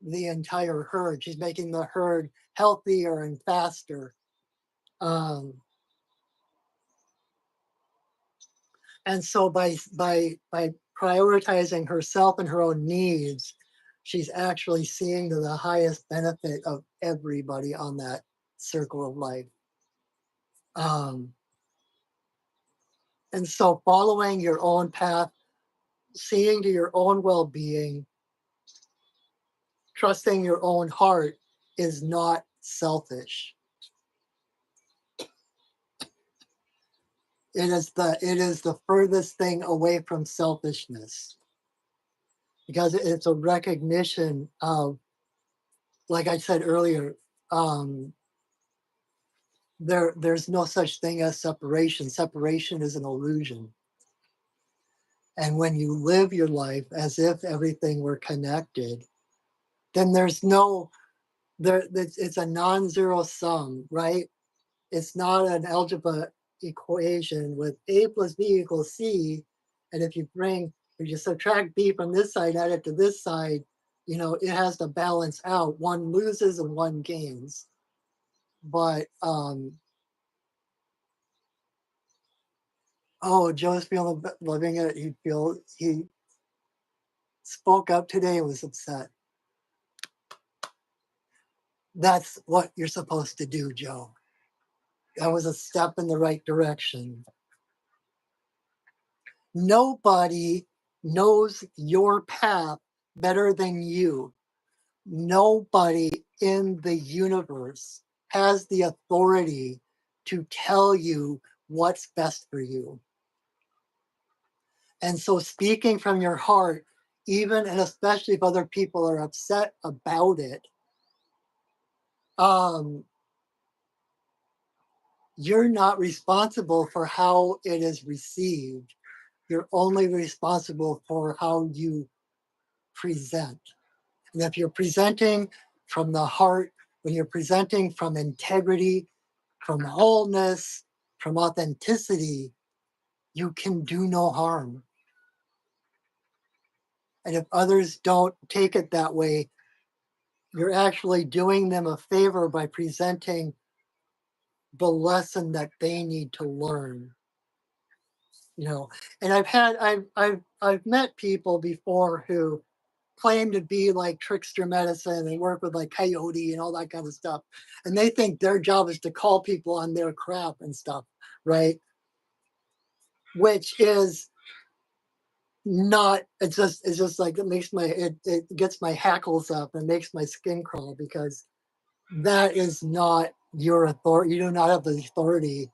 the entire herd. She's making the herd healthier and faster. Um, and so by prioritizing herself and her own needs, she's actually seeing to the highest benefit of everybody on that circle of life. Um, and so following your own path, seeing to your own well-being, trusting your own heart is not selfish. It is the furthest thing away from selfishness, because it's a recognition of, like I said earlier, um, there's no such thing as separation. Separation is an illusion. And when you live your life as if everything were connected, then there's no there it's a non-zero sum, right? It's not an algebra equation with a plus b equals c. And if you subtract b from this side, add it to this side, it has to balance out. One loses and one gains. But Joe's feeling loving it. He spoke up today and was upset. That's what you're supposed to do, Joe. That was a step in the right direction. Nobody knows your path better than you. Nobody in the universe has the authority to tell you what's best for you. And so, speaking from your heart, even and especially if other people are upset about it, um, you're not responsible for how it is received. You're only responsible for how you present. And if you're presenting from the heart, when you're presenting from integrity, from wholeness, from authenticity, you can do no harm. And if others don't take it that way, you're actually doing them a favor by presenting the lesson that they need to learn. And I've met people before who claim to be like trickster medicine and work with like coyote and all that kind of stuff, and they think their job is to call people on their crap and stuff, right? Which is not. It's just like it gets my hackles up and makes my skin crawl, because that is not your authority. You do not have the authority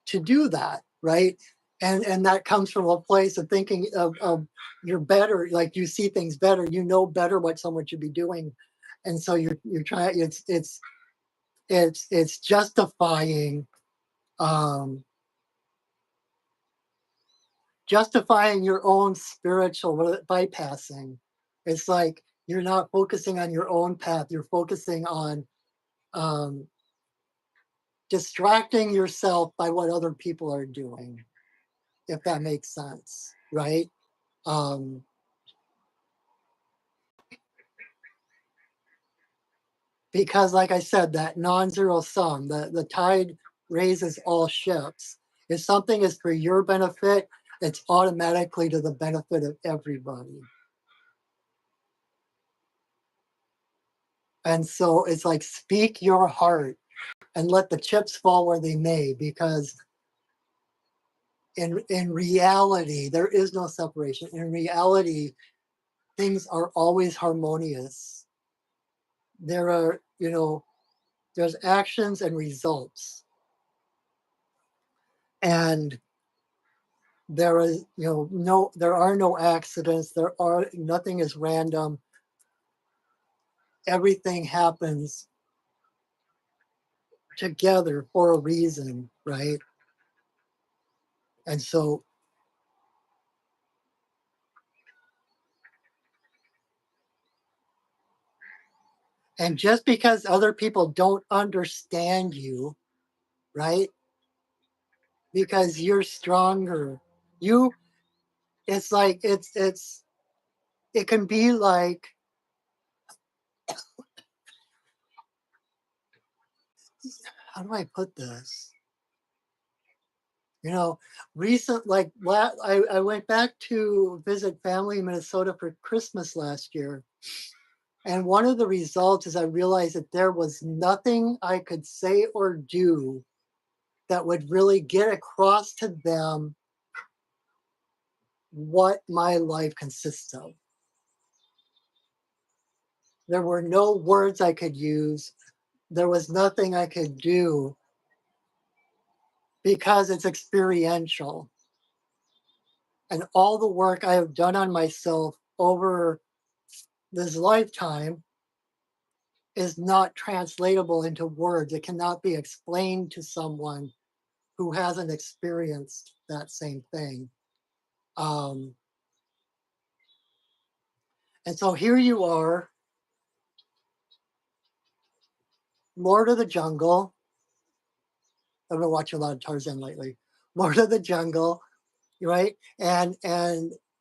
to do that, right? And that comes from a place of thinking of you're better, like you see things better, better what someone should be doing. And so you're trying, it's justifying, um justifying your own spiritual bypassing. It's like you're not focusing on your own path, you're focusing on um distracting yourself by what other people are doing, if that makes sense, right? um because like I said, that non-zero sum, the tide raises all ships. If something is for your benefit, it's automatically to the benefit of everybody. And so it's like, speak your heart and let the chips fall where they may, because in reality, there is no separation. In reality, things are always harmonious. There are, there's actions and results. And there is, there are no accidents. Nothing is random. Everything happens together for a reason, right? And so, and just because other people don't understand you, right? Because you're stronger. You, it's like, it can be like, how do I put this? You know, I went back to visit family in Minnesota for Christmas last year. And one of the results is I realized that there was nothing I could say or do that would really get across to them what my life consists of. There were no words I could use. There was nothing I could do because it's experiential. And all the work I have done on myself over this lifetime is not translatable into words. It cannot be explained to someone who hasn't experienced that same thing. Um, and so here you are, Lord of the Jungle. I've been watching a lot of Tarzan lately. Lord of the Jungle, right? And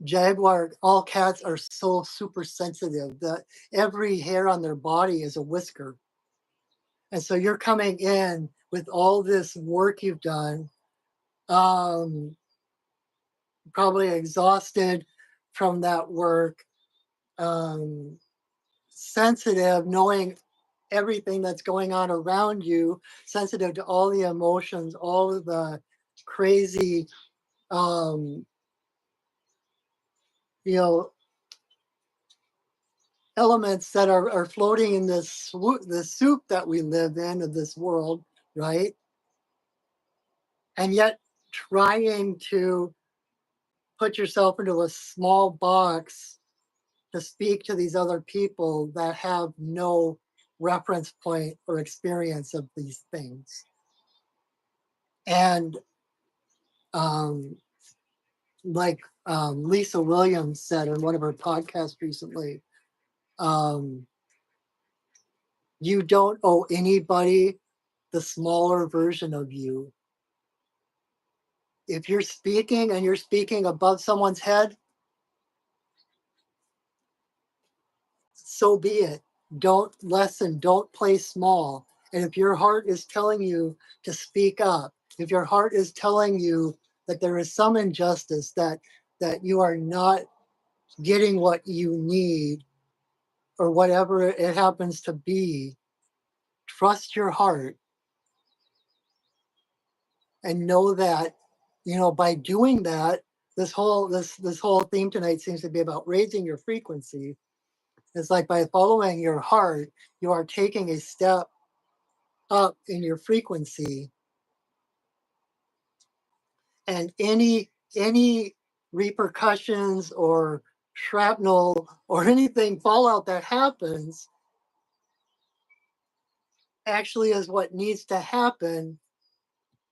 jaguar, all cats are so super sensitive that every hair on their body is a whisker. And so you're coming in with all this work you've done, um, probably exhausted from that work, um, sensitive, knowing everything that's going on around you, sensitive to all the emotions, all of the crazy, um, you know, elements that are floating in this soup that we live in of this world, right? And yet trying to put yourself into a small box to speak to these other people that have no reference point or experience of these things. And um, like Lisa Williams said in one of her podcasts recently, um, you don't owe anybody the smaller version of you. If you're speaking and you're speaking above someone's head, so be it. Don't lessen, don't play small. And if your heart is telling you to speak up, if your heart is telling you that there is some injustice, that you are not getting what you need or whatever it happens to be, trust your heart and know that, by doing that, this whole theme tonight seems to be about raising your frequency. It's like by following your heart, you are taking a step up in your frequency, and any repercussions or shrapnel or anything fallout that happens actually is what needs to happen.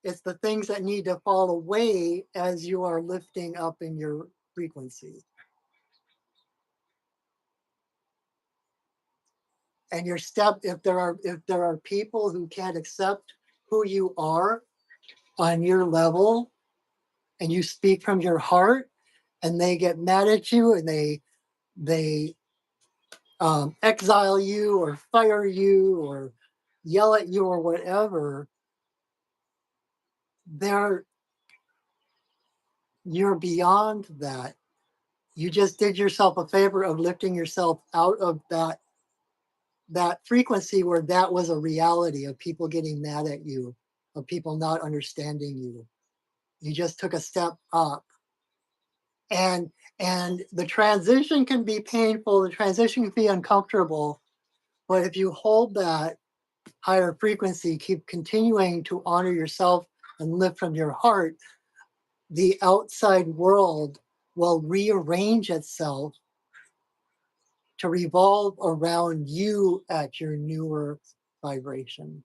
It's the things that need to fall away as you are lifting up in your frequency. And your step, if there are people who can't accept who you are on your level, and you speak from your heart, and they get mad at you, and they exile you or fire you or yell at you or whatever, they're you're beyond that. You just did yourself a favor of lifting yourself out of that that frequency where that was a reality of people getting mad at you, of people not understanding you. You just took a step up. And the transition can be painful, the transition can be uncomfortable, but if you hold that higher frequency, keep continuing to honor yourself and live from your heart, the outside world will rearrange itself to revolve around you at your newer vibration.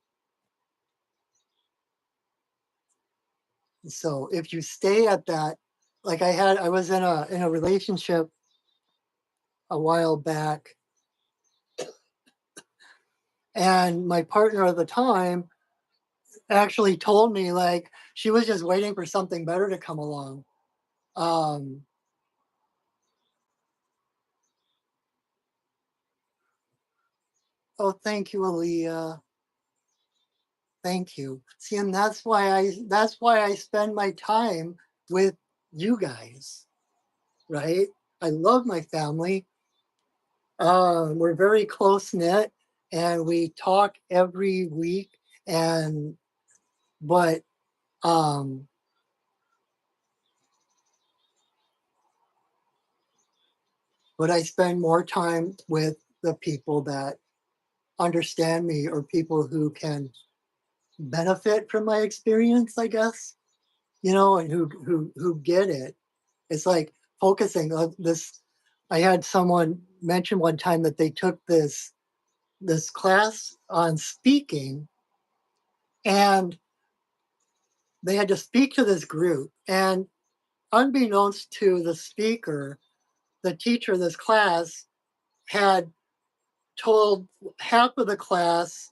So if you stay at that, like I was in a relationship a while back, and my partner at the time actually told me like she was just waiting for something better to come along. Um, oh, thank you, Aaliyah. Thank you. See, and that's why I spend my time with you guys, right? I love my family. We're very close knit, and we talk every week. And but um, but I spend more time with the people that understand me or people who can benefit from my experience, I guess, and who get it. It's like focusing on this. I had someone mention one time that they took this class on speaking, and they had to speak to this group. And unbeknownst to the speaker, the teacher of this class had told half of the class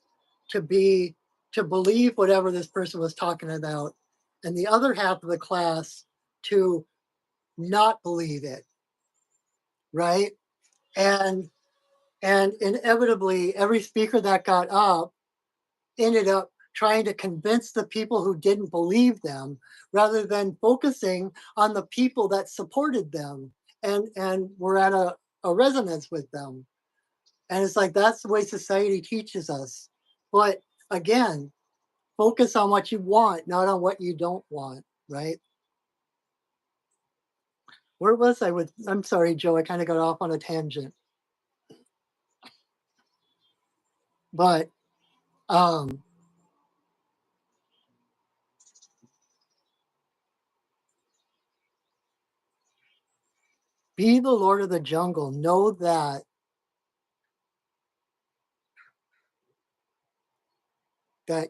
to be to believe whatever this person was talking about, and the other half of the class to not believe it, right? And inevitably every speaker that got up ended up trying to convince the people who didn't believe them rather than focusing on the people that supported them and were at a resonance with them. And it's like that's the way society teaches us. But again, focus on what you want, not on what you don't want, right? Where was I with I'm sorry, Joe, I kind of got off on a tangent. But um be the Lord of the jungle. Know that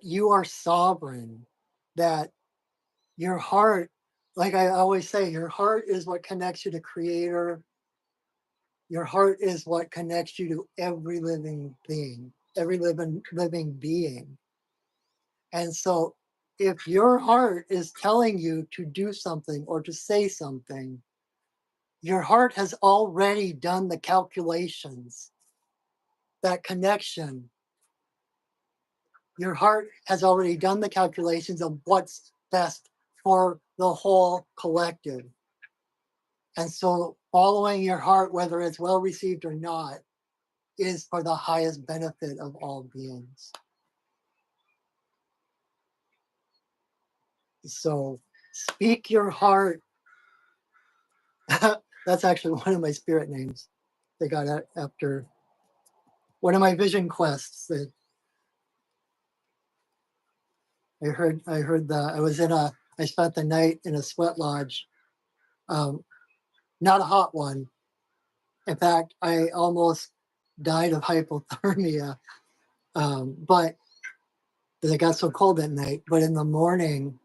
you are sovereign, that your heart, like I always say, your heart is what connects you to creator. Your heart is what connects you to every living being, every living being. And so if your heart is telling you to do something or to say something, your heart has already done the calculations, that connection. Your heart has already done the calculations of what's best for the whole collective. And so following your heart, whether it's well received or not, is for the highest benefit of all beings. So speak your heart. That's actually one of my spirit names. They got after one of my vision quests that I spent the night in a sweat lodge. Not a hot one. In fact, I almost died of hypothermia. But because it got so cold at night. But in the morning,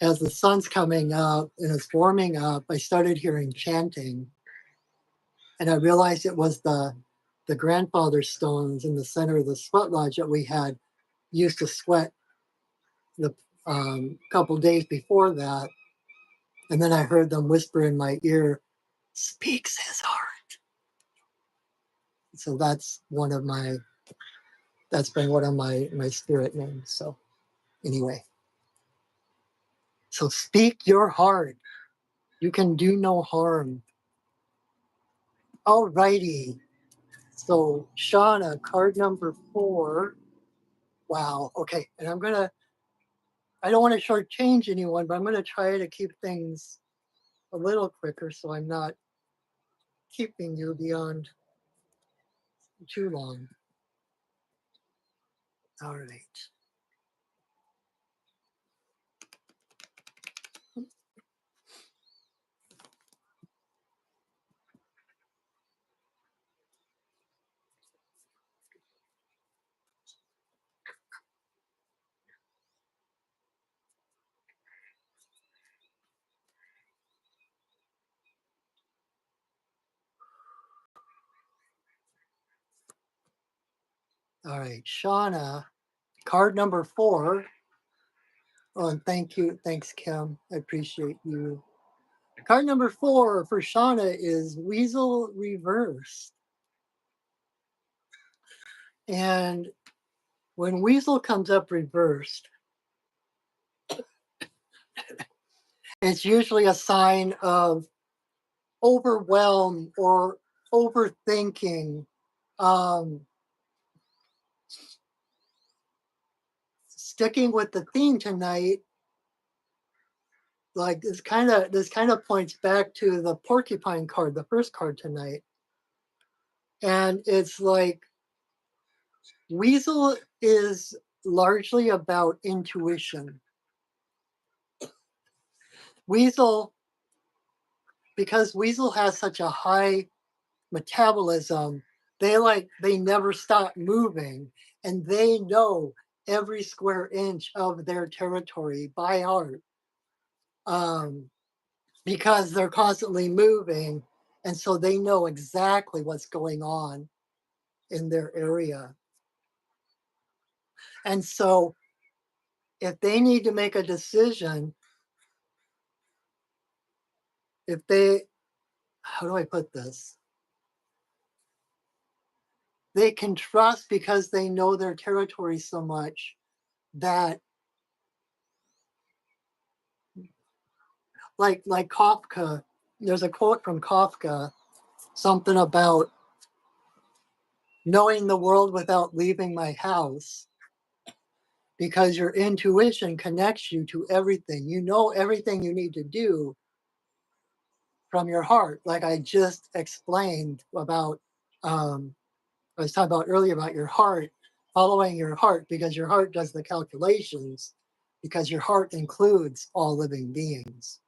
as the sun's coming up and it's warming up, I started hearing chanting, and I realized it was the grandfather stones in the center of the sweat lodge that we had used to sweat the couple days before that. And then I heard them whisper in my ear, "Speaks his heart." So that's been one of my spirit names. So anyway, so speak your heart. You can do no harm. All righty. So Shauna, card number 4. Wow. Okay. And I don't want to shortchange anyone, but I'm going to try to keep things a little quicker so I'm not keeping you beyond too long. All right. All right. Shauna, card number 4. Oh, and thank you. Thanks, Kim. I appreciate you. Card number 4 for Shauna is Weasel Reverse. And when Weasel comes up reversed, it's usually a sign of overwhelm or overthinking. Um, Sticking with the theme tonight, like this kind of points back to the porcupine card, the first card tonight. And it's like Weasel is largely about intuition. Weasel, because Weasel has such a high metabolism, they never stop moving, and they know every square inch of their territory by heart, um, because they're constantly moving, and so they know exactly what's going on in their area. And so if they need to make a decision, if they, how do I put this? They can trust because they know their territory so much that, like Kafka, there's a quote from Kafka, something about knowing the world without leaving my house, because your intuition connects you to everything. You know everything you need to do from your heart, like I just explained about. I was talking about earlier about your heart, following your heart, because your heart does the calculations, because your heart includes all living beings.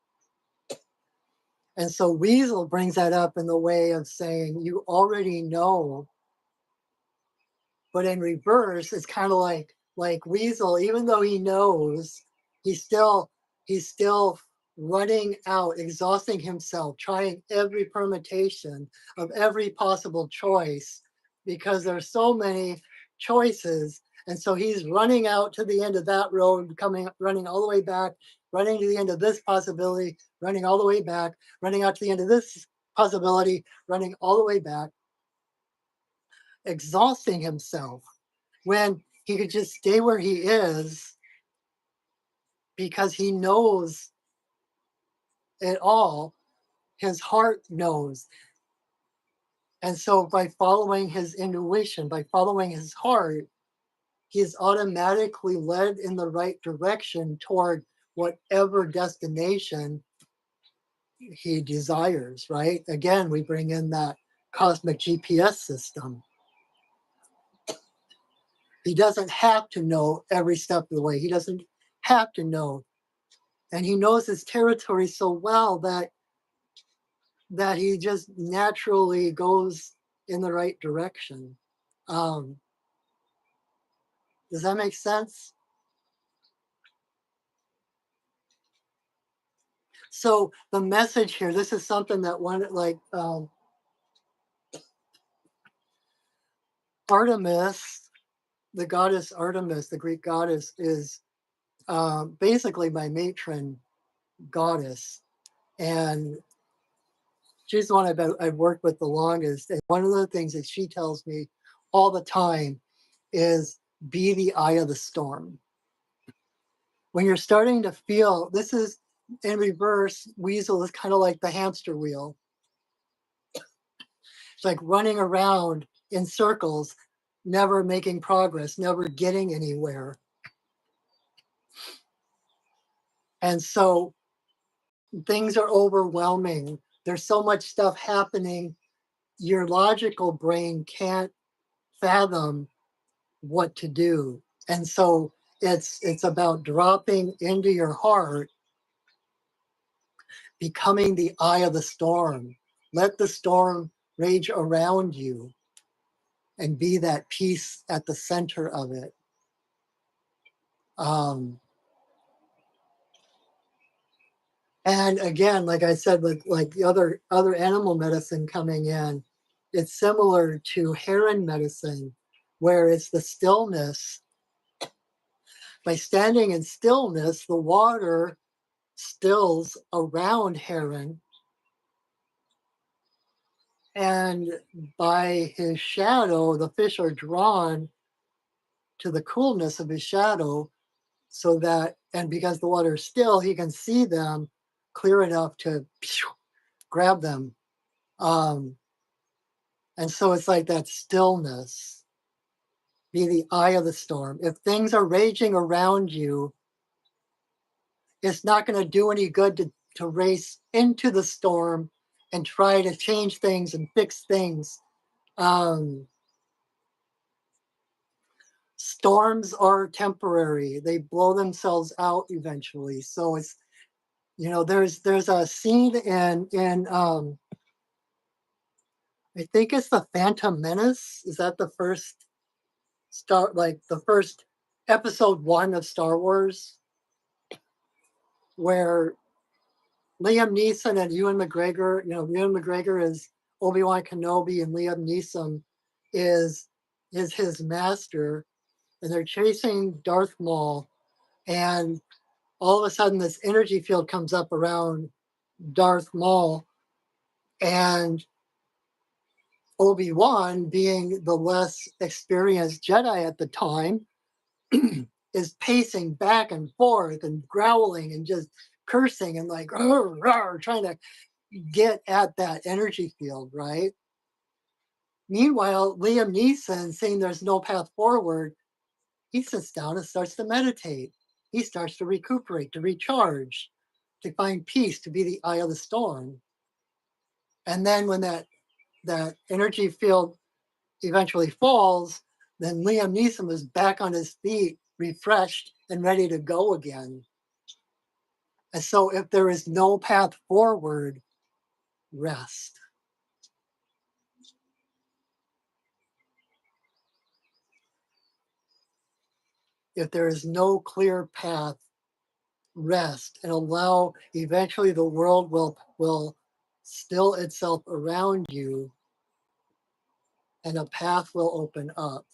And so Weasel brings that up in the way of saying you already know, but in reverse, it's kind of like Weasel, even though he knows, he's still he's still running out, exhausting himself, trying every permutation of every possible choice, because there's so many choices. And so he's running out to the end of that road, running all the way back, running to the end of this possibility, running all the way back, running out to the end of this possibility, running all the way back, exhausting himself when he could just stay where he is, because he knows it all. His heart knows. And so by following his intuition, by following his heart, he is automatically led in the right direction toward whatever destination he desires, right? Again, we bring in that cosmic GPS system. He doesn't have to know every step of the way. He doesn't have to know. And he knows his territory so well that he just naturally goes in the right direction. Um, does that make sense? So the message here, this is something that one Artemis, the goddess Artemis, the Greek goddess, is basically my matron goddess, and she's the one I've worked with the longest. And one of the things that she tells me all the time is be the eye of the storm. When you're starting to feel, this is in reverse, Weasel is kind of like the hamster wheel. It's like running around in circles, never making progress, never getting anywhere. And so things are overwhelming. There's so much stuff happening. Your logical brain can't fathom what to do. And so it's about dropping into your heart, becoming the eye of the storm. Let the storm rage around you and be that peace at the center of it. And again, like I said, with like the other animal medicine coming in, it's similar to heron medicine, where it's the stillness. By standing in stillness, the water stills around heron, and by his shadow, the fish are drawn to the coolness of his shadow, so that, and because the water is still, he can see them clear enough to grab them. Um, and so it's like that stillness, be the eye of the storm. If things are raging around you, it's not going to do any good to race into the storm and try to change things and fix things. Um, Storms are temporary; they blow themselves out eventually. So it's, there's a scene in I think it's the Phantom Menace. Is that the first the first episode one of Star Wars, where Liam Neeson and Ewan McGregor, Ewan McGregor is Obi-Wan Kenobi and Liam Neeson is his master, and they're chasing Darth Maul, and all of a sudden this energy field comes up around Darth Maul, and Obi-Wan, being the less experienced Jedi at the time, is pacing back and forth and growling and just cursing and like "Arr, arr," trying to get at that energy field, right? Meanwhile, Liam Neeson, seeing there's no path forward, he sits down and starts to meditate. He starts to recuperate, to recharge, to find peace, to be the eye of the storm. And then when that energy field eventually falls, then Liam Neeson was back on his feet, refreshed and ready to go again. And so if there is no path forward, rest. If there is no clear path, rest and allow, eventually the world will still itself around you and a path will open up.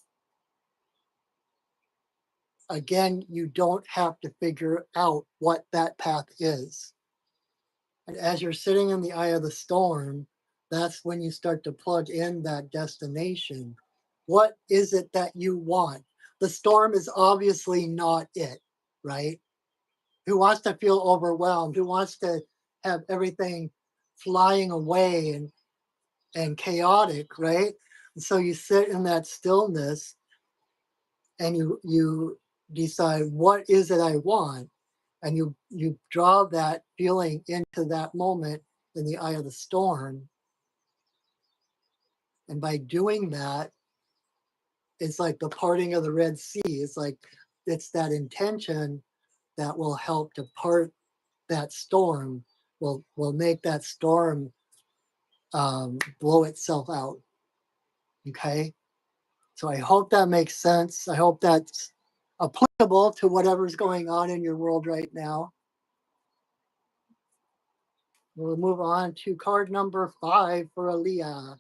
Again, you don't have to figure out what that path is. And as you're sitting in the eye of the storm, that's when you start to plug in that destination. What is it that you want? The storm is obviously not it, right? Who wants to feel overwhelmed? Who wants to have everything flying away and chaotic, right? And so you sit in that stillness and you decide, what is it I want? And you draw that feeling into that moment in the eye of the storm. And by doing that, it's like the parting of the Red Sea. It's like it's that intention that will help to part that storm, will make that storm blow itself out. Okay. So I hope that makes sense. I hope that's applicable to whatever's going on in your world right now. We'll move on to card number 5 for Aaliyah.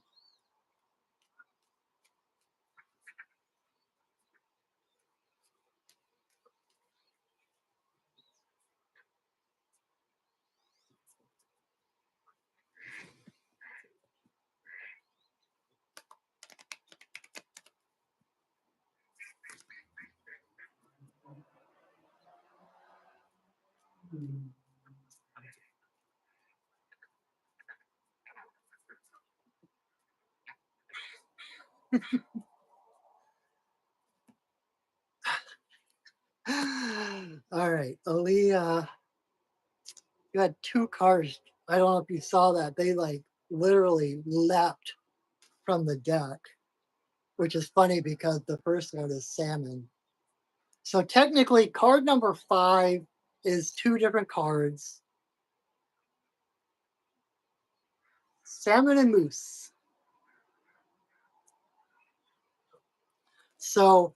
All right, Aaliyah, you had two cars. I don't know if you saw that. They like literally leapt from the deck, which is funny because the first one is salmon. So technically, card number 5 is two different cards, salmon and moose. So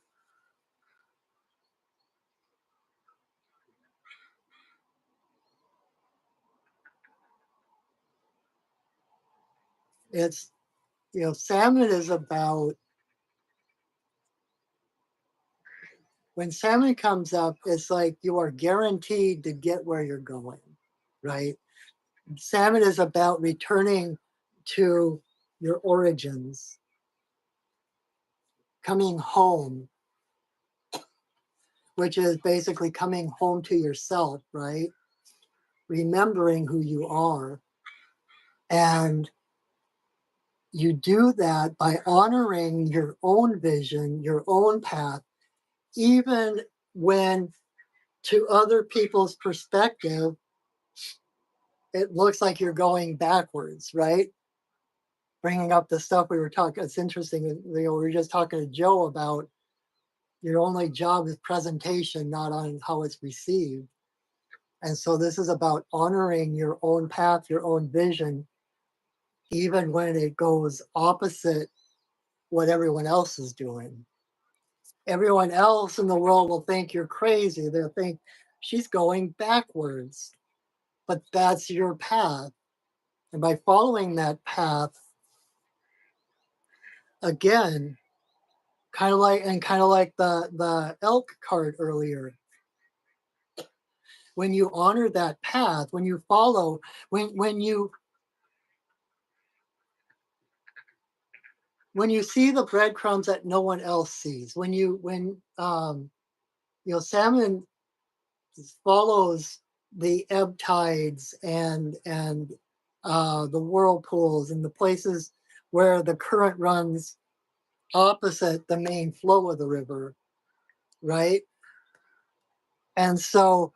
it's, salmon is about, when salmon comes up, it's like you are guaranteed to get where you're going, right? Salmon is about returning to your origins, coming home, which is basically coming home to yourself, right? Remembering who you are. And you do that by honoring your own vision, your own path, even when to other people's perspective, it looks like you're going backwards, right? Bringing up the stuff we were talking, it's interesting. We were just talking to Joe about your only job is presentation, not on how it's received. And so this is about honoring your own path, your own vision, even when it goes opposite what everyone else is doing. Everyone else in the world will think you're crazy. They'll think she's going backwards, but that's your path. And by following that path, again, kind of like the elk card earlier, when you honor that path, when you follow, when you see the breadcrumbs that no one else sees, when salmon follows the ebb tides and the whirlpools and the places where the current runs opposite the main flow of the river, right? And so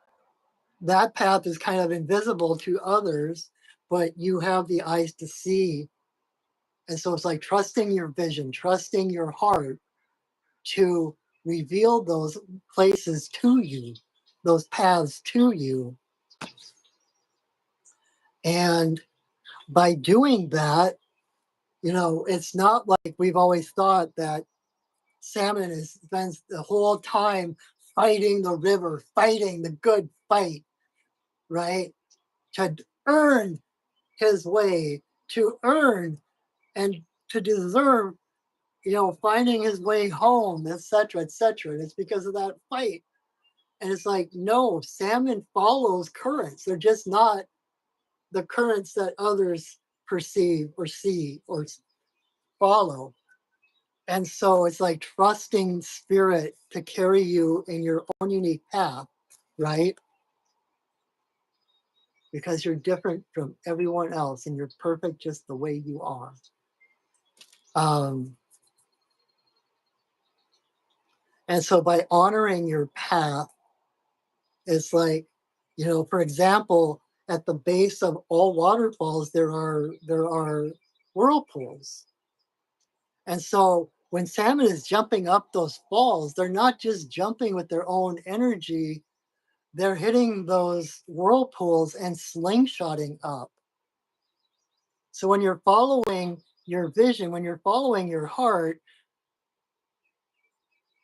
that path is kind of invisible to others, but you have the eyes to see. And so it's like trusting your vision, trusting your heart to reveal those places to you, those paths to you. And by doing that, it's not like we've always thought that salmon is spends the whole time fighting the river, fighting the good fight, right? To earn his way, to earn and to deserve, finding his way home, etc., etc. And it's because of that fight. And it's like, no, salmon follows currents. They're just not the currents that others perceive or see or follow. And so it's like trusting spirit to carry you in your own unique path, right? Because you're different from everyone else and you're perfect just the way you are. Um, and so by honoring your path, it's like, for example, at the base of all waterfalls, there are whirlpools. And so when salmon is jumping up those falls, they're not just jumping with their own energy, they're hitting those whirlpools and slingshotting up. So when you're following your vision, when you're following your heart,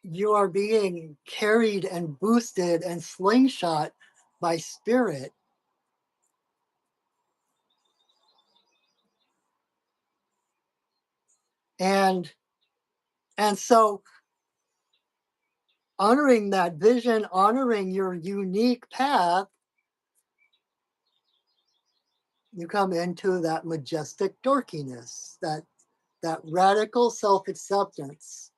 you are being carried and boosted and slingshot by spirit. And so honoring that vision, honoring your unique path, you come into that majestic dorkiness, that radical self-acceptance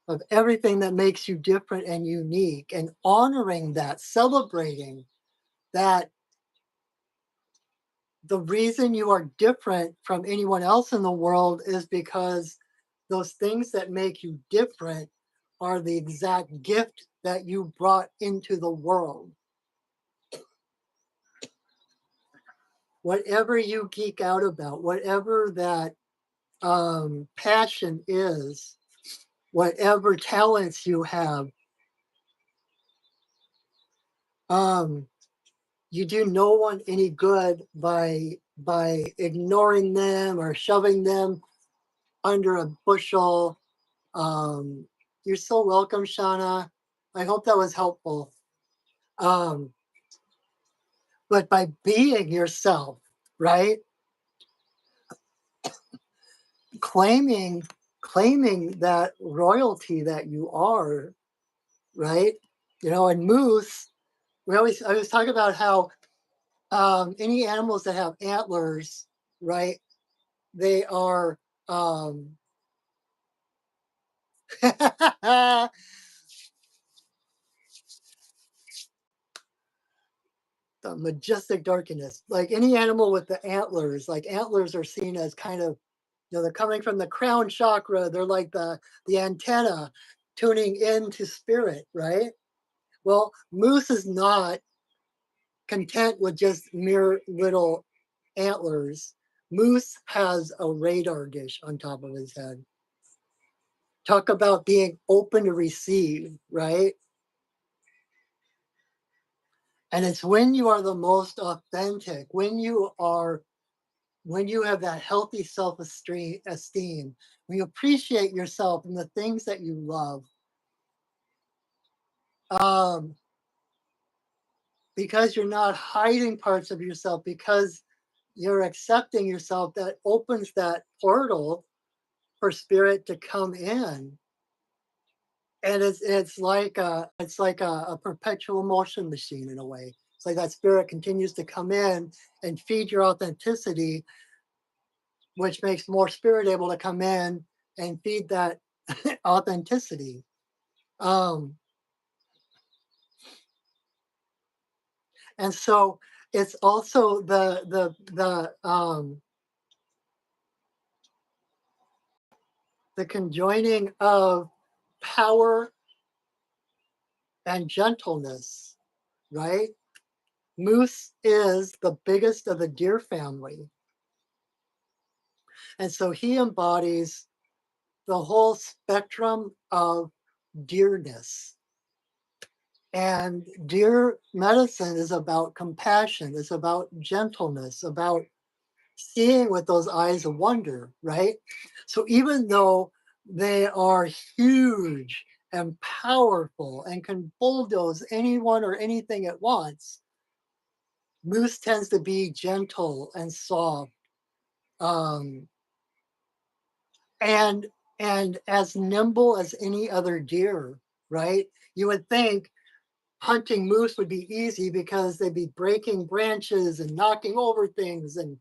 of everything that makes you different and unique, and honoring that, celebrating that the reason you are different from anyone else in the world is because those things that make you different are the exact gift that you brought into the world. Whatever you geek out about, whatever that passion is, whatever talents you have, um, you do no one any good by ignoring them or shoving them under a bushel. You're so welcome, Shauna. I hope that was helpful. Um, but by being yourself, right? Claiming claiming that royalty that you are, right? You know, and moose, I always talk about how any animals that have antlers, right? They are the majestic darkness. Like any animal with the antlers, like antlers are seen as kind of, they're coming from the crown chakra. They're like the antenna tuning into spirit, right? Well, moose is not content with just mere little antlers. Moose has a radar dish on top of his head. Talk about being open to receive, right? And it's when you are the most authentic, when you have that healthy self-esteem, when you appreciate yourself and the things that you love, um, because you're not hiding parts of yourself, because you're accepting yourself, that opens that portal for spirit to come in. And it's like a perpetual motion machine in a way. It's like that spirit continues to come in and feed your authenticity, which makes more spirit able to come in and feed that authenticity. Um, and so it's also the conjoining of power and gentleness, right? Moose is the biggest of the deer family. And so he embodies the whole spectrum of deerness. And deer medicine is about compassion, it's about gentleness, about seeing with those eyes of wonder, right? So even though they are huge and powerful and can bulldoze anyone or anything at once, moose tends to be gentle and soft, um, and and as nimble as any other deer, right? You would think hunting moose would be easy because they'd be breaking branches and knocking over things, and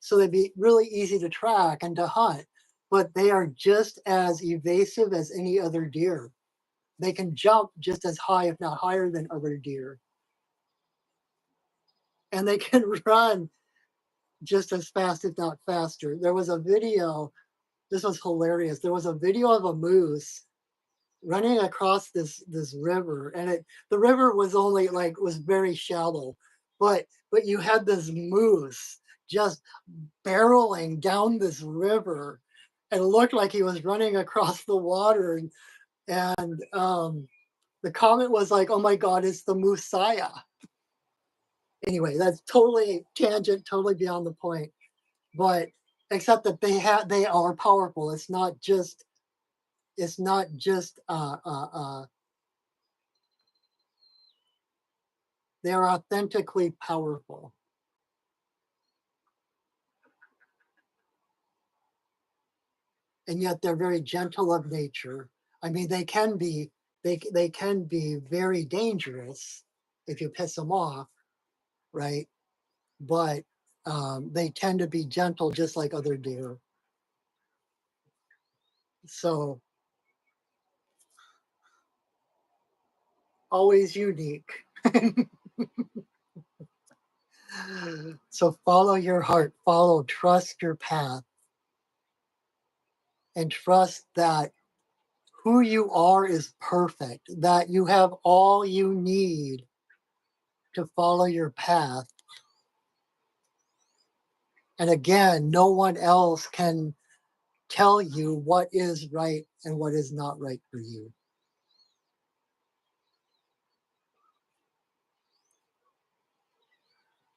so they'd be really easy to track and to hunt. But they are just as evasive as any other deer. They can jump just as high, if not higher, than other deer, and they can run just as fast, if not faster. There was a video. This was hilarious. There was a video of a moose running across this river, and the river was only like, was very shallow, but you had this moose just barreling down this river, and it looked like he was running across the water, and the comment was like, oh my god, it's the Messiah. Anyway, that's totally tangent, totally beyond the point, but except that they are powerful. It's not just they are authentically powerful. And yet they're very gentle of nature. I mean, they can be very dangerous if you piss them off, right? But they tend to be gentle, just like other deer. So always unique. So follow your heart, trust your path, and trust that who you are is perfect, that you have all you need to follow your path. And again, no one else can tell you what is right and what is not right for you.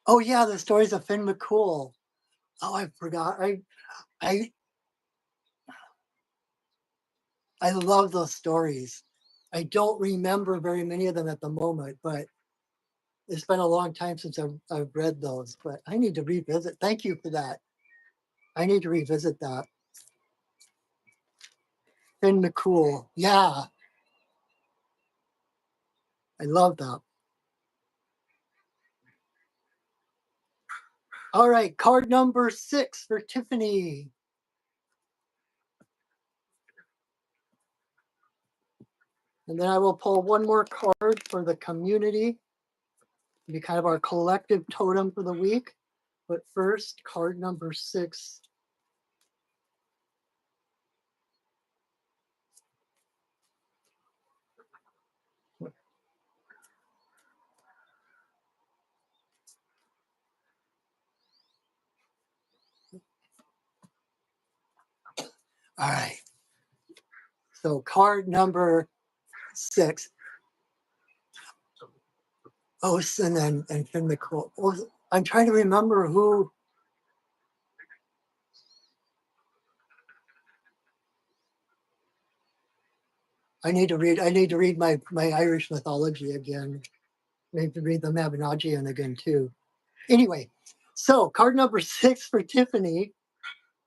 Oh yeah, the stories of Finn McCool. Oh, I forgot. I I love those stories. I don't remember very many of them at the moment, but it's been a long time since I've read those. But I need to revisit. Thank you for that. I need to revisit that. Finn McCool. Yeah, I love that. All right, card number 6 for Tiffany. And then I will pull one more card for the community. It'll be kind of our collective totem for the week. But first, card number 6. All right. So card number 6. Osen and Finn McCool. I'm trying to remember who. I need to read my Irish mythology again. I need to read the Mabinogion again too. Anyway, so card number 6 for Tiffany.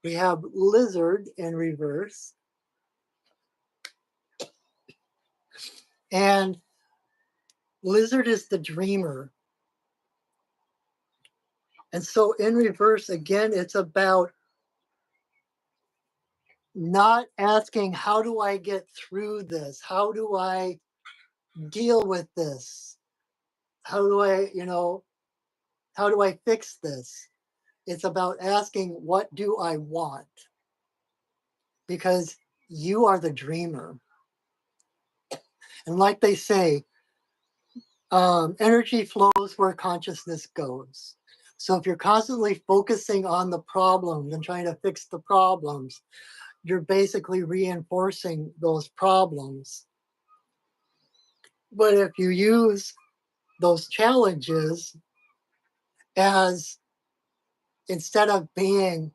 We have Lizard in reverse. And Lizard is the dreamer. And so in reverse, again, it's about not asking, how do I get through this? How do I deal with this? How do how do I fix this? It's about asking, what do I want? Because you are the dreamer. And like they say, energy flows where consciousness goes. So if you're constantly focusing on the problems and trying to fix the problems, you're basically reinforcing those problems. But if you use those challenges as, instead of being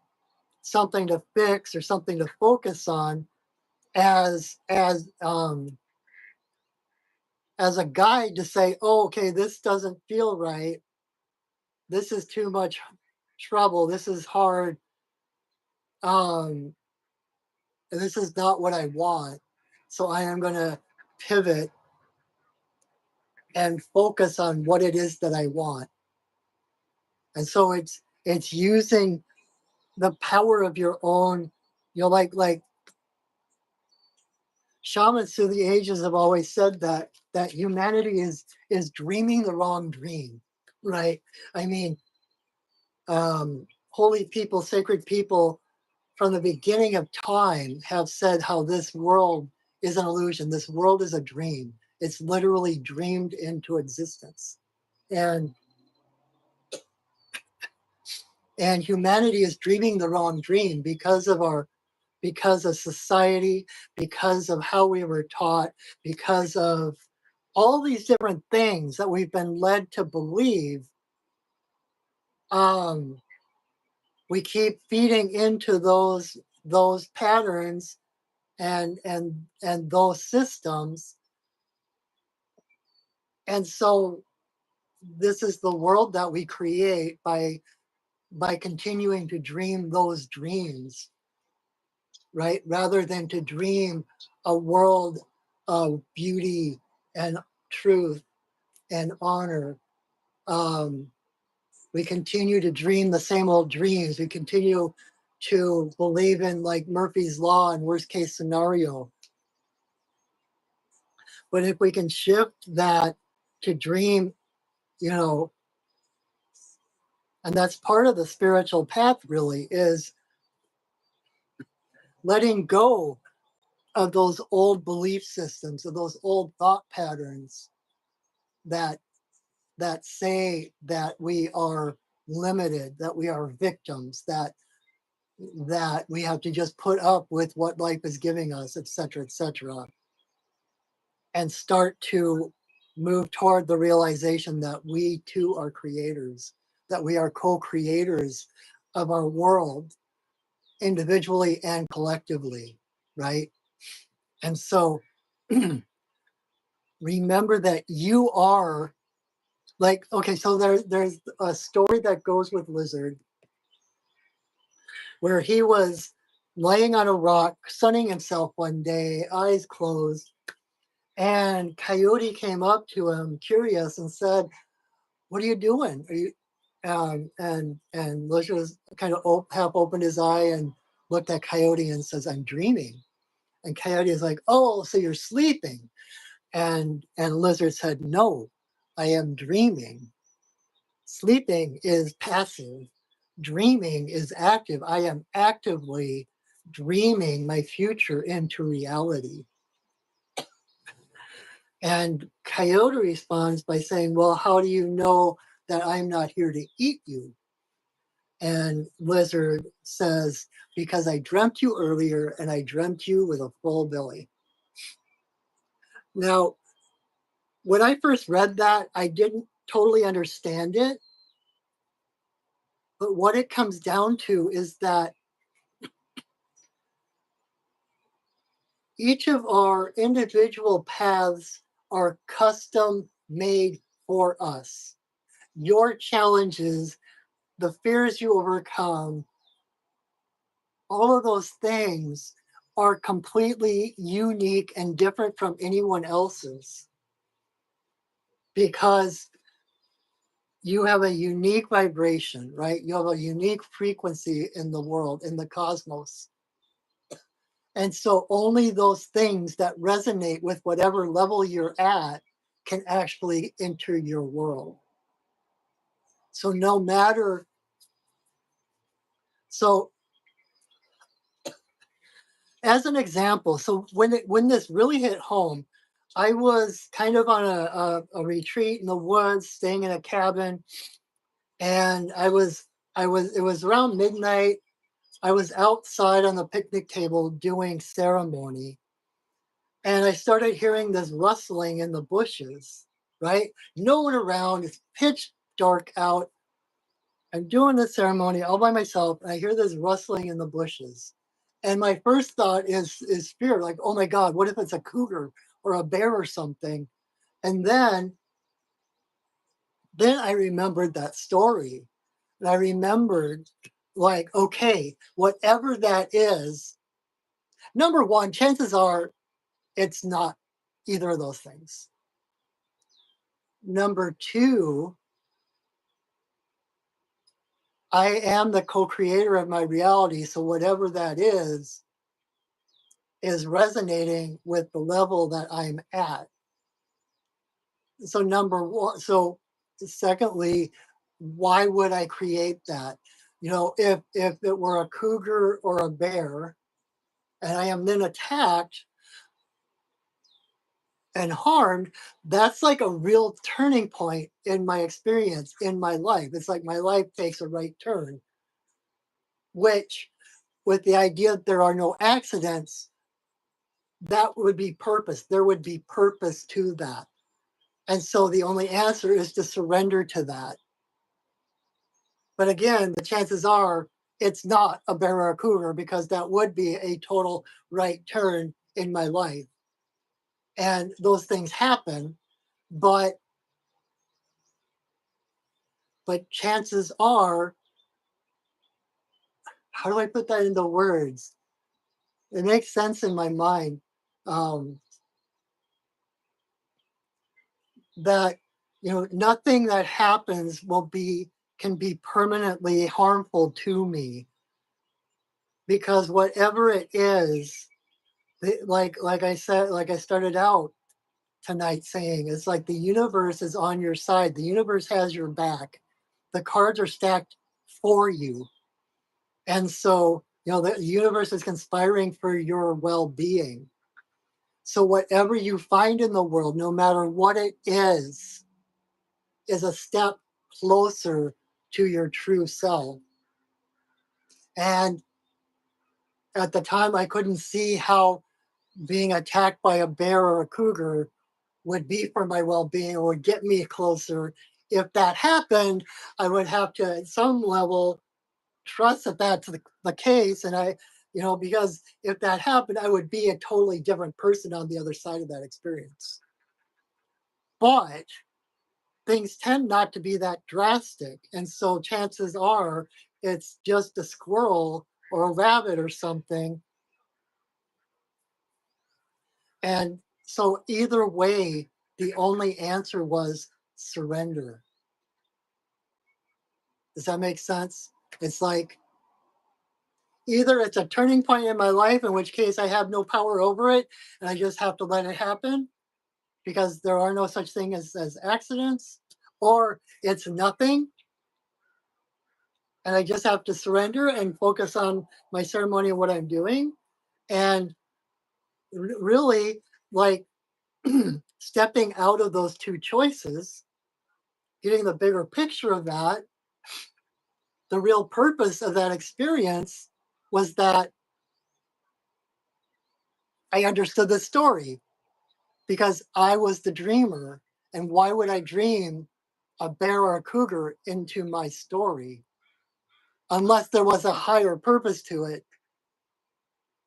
something to fix or something to focus on, as a guide to say, oh, okay, this doesn't feel right. This is too much trouble. This is hard. Um, this is not what I want. So I am going to pivot and focus on what it is that I want. And so it's using the power of your own, like shamans through the ages have always said that humanity is dreaming the wrong dream, right? I mean, holy people, sacred people from the beginning of time have said how this world is an illusion. This world is a dream. It's literally dreamed into existence. And humanity is dreaming the wrong dream because of society, because of how we were taught, because of all these different things that we've been led to believe. We keep feeding into those patterns and those systems. And so this is the world that we create by continuing to dream those dreams, right? Rather than to dream a world of beauty and truth and honor. Um, we continue to dream the same old dreams. We continue to believe in like Murphy's Law and worst case scenario. But if we can shift that to dream, you know, and that's part of the spiritual path really, is letting go of those old belief systems, of those old thought patterns that say that we are limited, that we are victims, that we have to just put up with what life is giving us, et cetera, and start to move toward the realization that we too are creators, that we are co-creators of our world individually and collectively, right? And so remember that you are like, okay, so there's a story that goes with Lizard where he was laying on a rock, sunning himself one day, eyes closed, and Coyote came up to him, curious, and said, "What are you doing? Are you?" And Lizard was kind of half opened his eye and looked at Coyote and says, "I'm dreaming." And Coyote is like, "Oh, so you're sleeping?" And Lizard said, "No, I am dreaming. Sleeping is passive. Dreaming is active. I am actively dreaming my future into reality." And Coyote responds by saying, "Well, how do you know that I'm not here to eat you?" And Lizard says, "Because I dreamt you earlier and I dreamt you with a full belly." Now, when I first read that, I didn't totally understand it. But what it comes down to is that each of our individual paths are custom made for us. Your challenges, the fears you overcome, all of those things are completely unique and different from anyone else's because you have a unique vibration, right? You have a unique frequency in the world, in the cosmos. And so only those things that resonate with whatever level you're at can actually enter your world. So no matter, so as an example, so when this really hit home, I was kind of on a retreat in the woods, staying in a cabin, and it was around midnight. I was outside on the picnic table doing ceremony, and I started hearing this rustling in the bushes, right? No one around, it's pitch dark out. I'm doing the ceremony all by myself, and I hear this rustling in the bushes. And my first thought is fear, like, oh my God, what if it's a cougar or a bear or something? And then I remembered that story. And I remembered, like, okay, whatever that is, number one, chances are it's not either of those things. Number two, I am the co-creator of my reality. So whatever that is resonating with the level that I'm at. So number one, so secondly, why would I create that? You know, if it were a cougar or a bear and I am then attacked and harmed, that's like a real turning point in my experience in my life. It's like my life takes a right turn, which with the idea that there are no accidents, that would be purpose. There would be purpose to that. And so the only answer is to surrender to that. But again, the chances are it's not a bear or a cougar because that would be a total right turn in my life. And those things happen, but chances are, how do I put that into words? It makes sense in my mind. Um, that nothing that happens can be permanently harmful to me because whatever it is, like I said, like I started out tonight saying, it's like the universe is on your side. The universe has your back. The cards are stacked for you. And so The universe is conspiring for your well-being. So whatever you find in the world, no matter what it is a step closer to your true self. And at the time, I couldn't see how being attacked by a bear or a cougar would be for my well-being or would get me closer. If that happened, I would have to, at some level, trust that that's the case. And because if that happened, I would be a totally different person on the other side of that experience. But things tend not to be that drastic. And so chances are it's just a squirrel or a rabbit or something. And so either way, the only answer was surrender. Does that make sense? It's like either it's a turning point in my life, in which case I have no power over it and I just have to let it happen because there are no such thing as accidents, or it's nothing and I just have to surrender and focus on my ceremony and what I'm doing. And really, like stepping out of those two choices, getting the bigger picture of that, the real purpose of that experience was that I understood the story because I was the dreamer. And why would I dream a bear or a cougar into my story unless there was a higher purpose to it?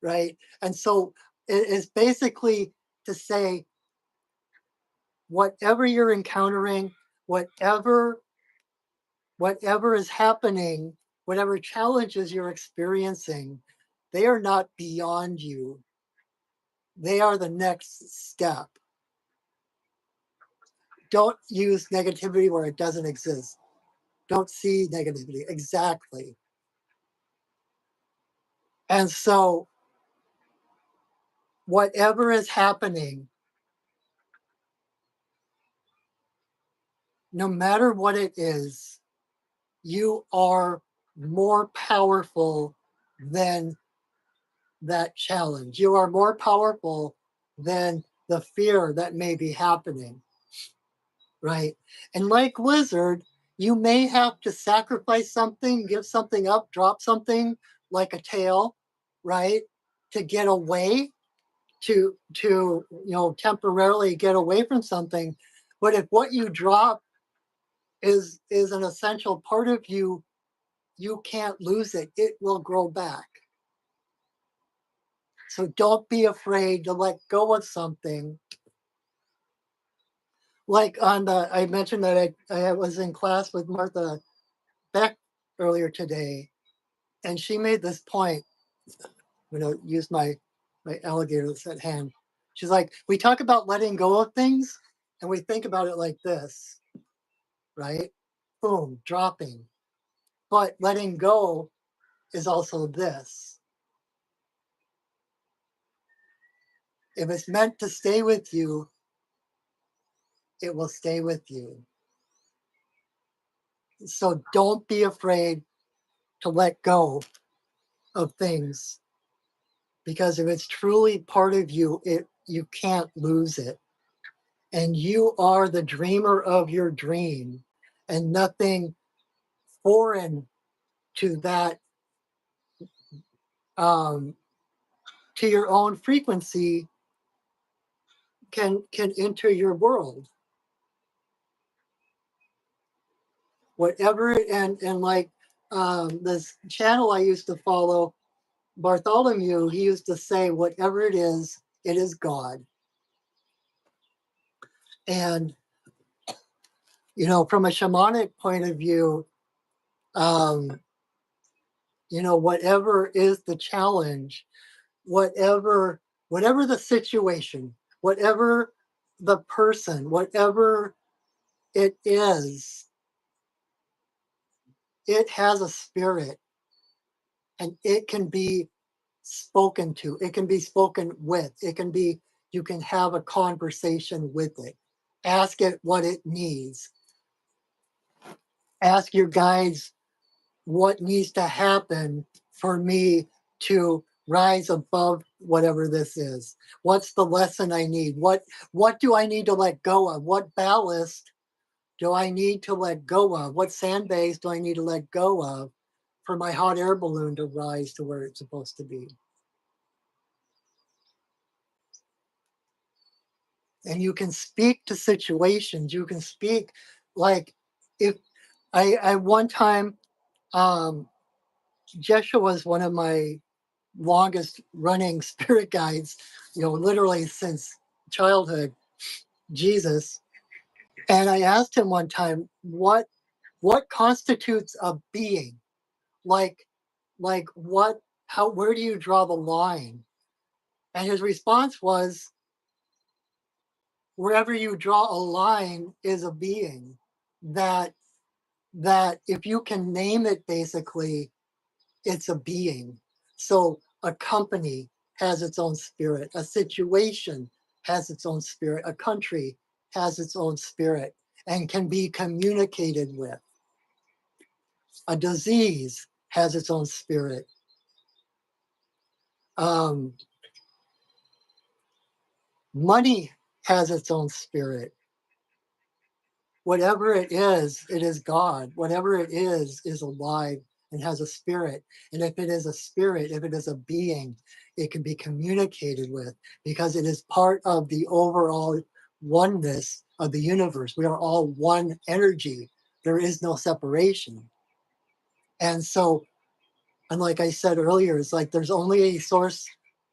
Right. And so it is basically to say, whatever you're encountering, whatever whatever is happening, whatever challenges you're experiencing, they are not beyond you. They are the next step. Don't use negativity where it doesn't exist. Don't see negativity. Exactly. And so, whatever is happening, no matter what it is, you are more powerful than that challenge. You are more powerful than the fear that may be happening, right? And like Wizard, you may have to sacrifice something, give something up, drop something like a tail, right? To get away, to temporarily get away from something. But if what you drop is an essential part of you, you can't lose it. It will grow back. So don't be afraid to let go of something. Like I mentioned that I was in class with Martha Beck earlier today, and she made this point. Use my alligator that's at hand. She's like, we talk about letting go of things, and we think about it like this, right? Boom, dropping. But letting go is also this. If it's meant to stay with you, it will stay with you. So don't be afraid to let go of things, because if it's truly part of you, you can't lose it. And you are the dreamer of your dream, and nothing foreign to that, um, to your own frequency, can enter your world. Whatever, and like this channel I used to follow, Bartholomew, he used to say, whatever it is God. And from a shamanic point of view, um, whatever is the challenge, whatever the situation, whatever the person, whatever it is, it has a spirit, and it can be spoken to, it can be spoken with, you can have a conversation with it. Ask it what it needs. Ask your guides what needs to happen for me to rise above whatever this is? What's the lesson I need? What do I need to let go of? What ballast do I need to let go of? What sandbags do I need to let go of for my hot air balloon to rise to where it's supposed to be? And you can speak to situations. You can speak like if I one time Jeshua was one of my longest running spirit guides, literally since childhood, Jesus. And I asked him one time, what constitutes a being? Like what, how, where do you draw the line? And his response was, wherever you draw a line is a being. That if you can name it, basically, it's a being. So a company has its own spirit, a situation has its own spirit, a country has its own spirit and can be communicated with. A disease has its own spirit. Money has its own spirit. Whatever it is God. Whatever it is alive and has a spirit. And if it is a spirit, if it is a being, it can be communicated with because it is part of the overall oneness of the universe. We are all one energy. There is no separation. And so, and like I said earlier, it's like there's only a source,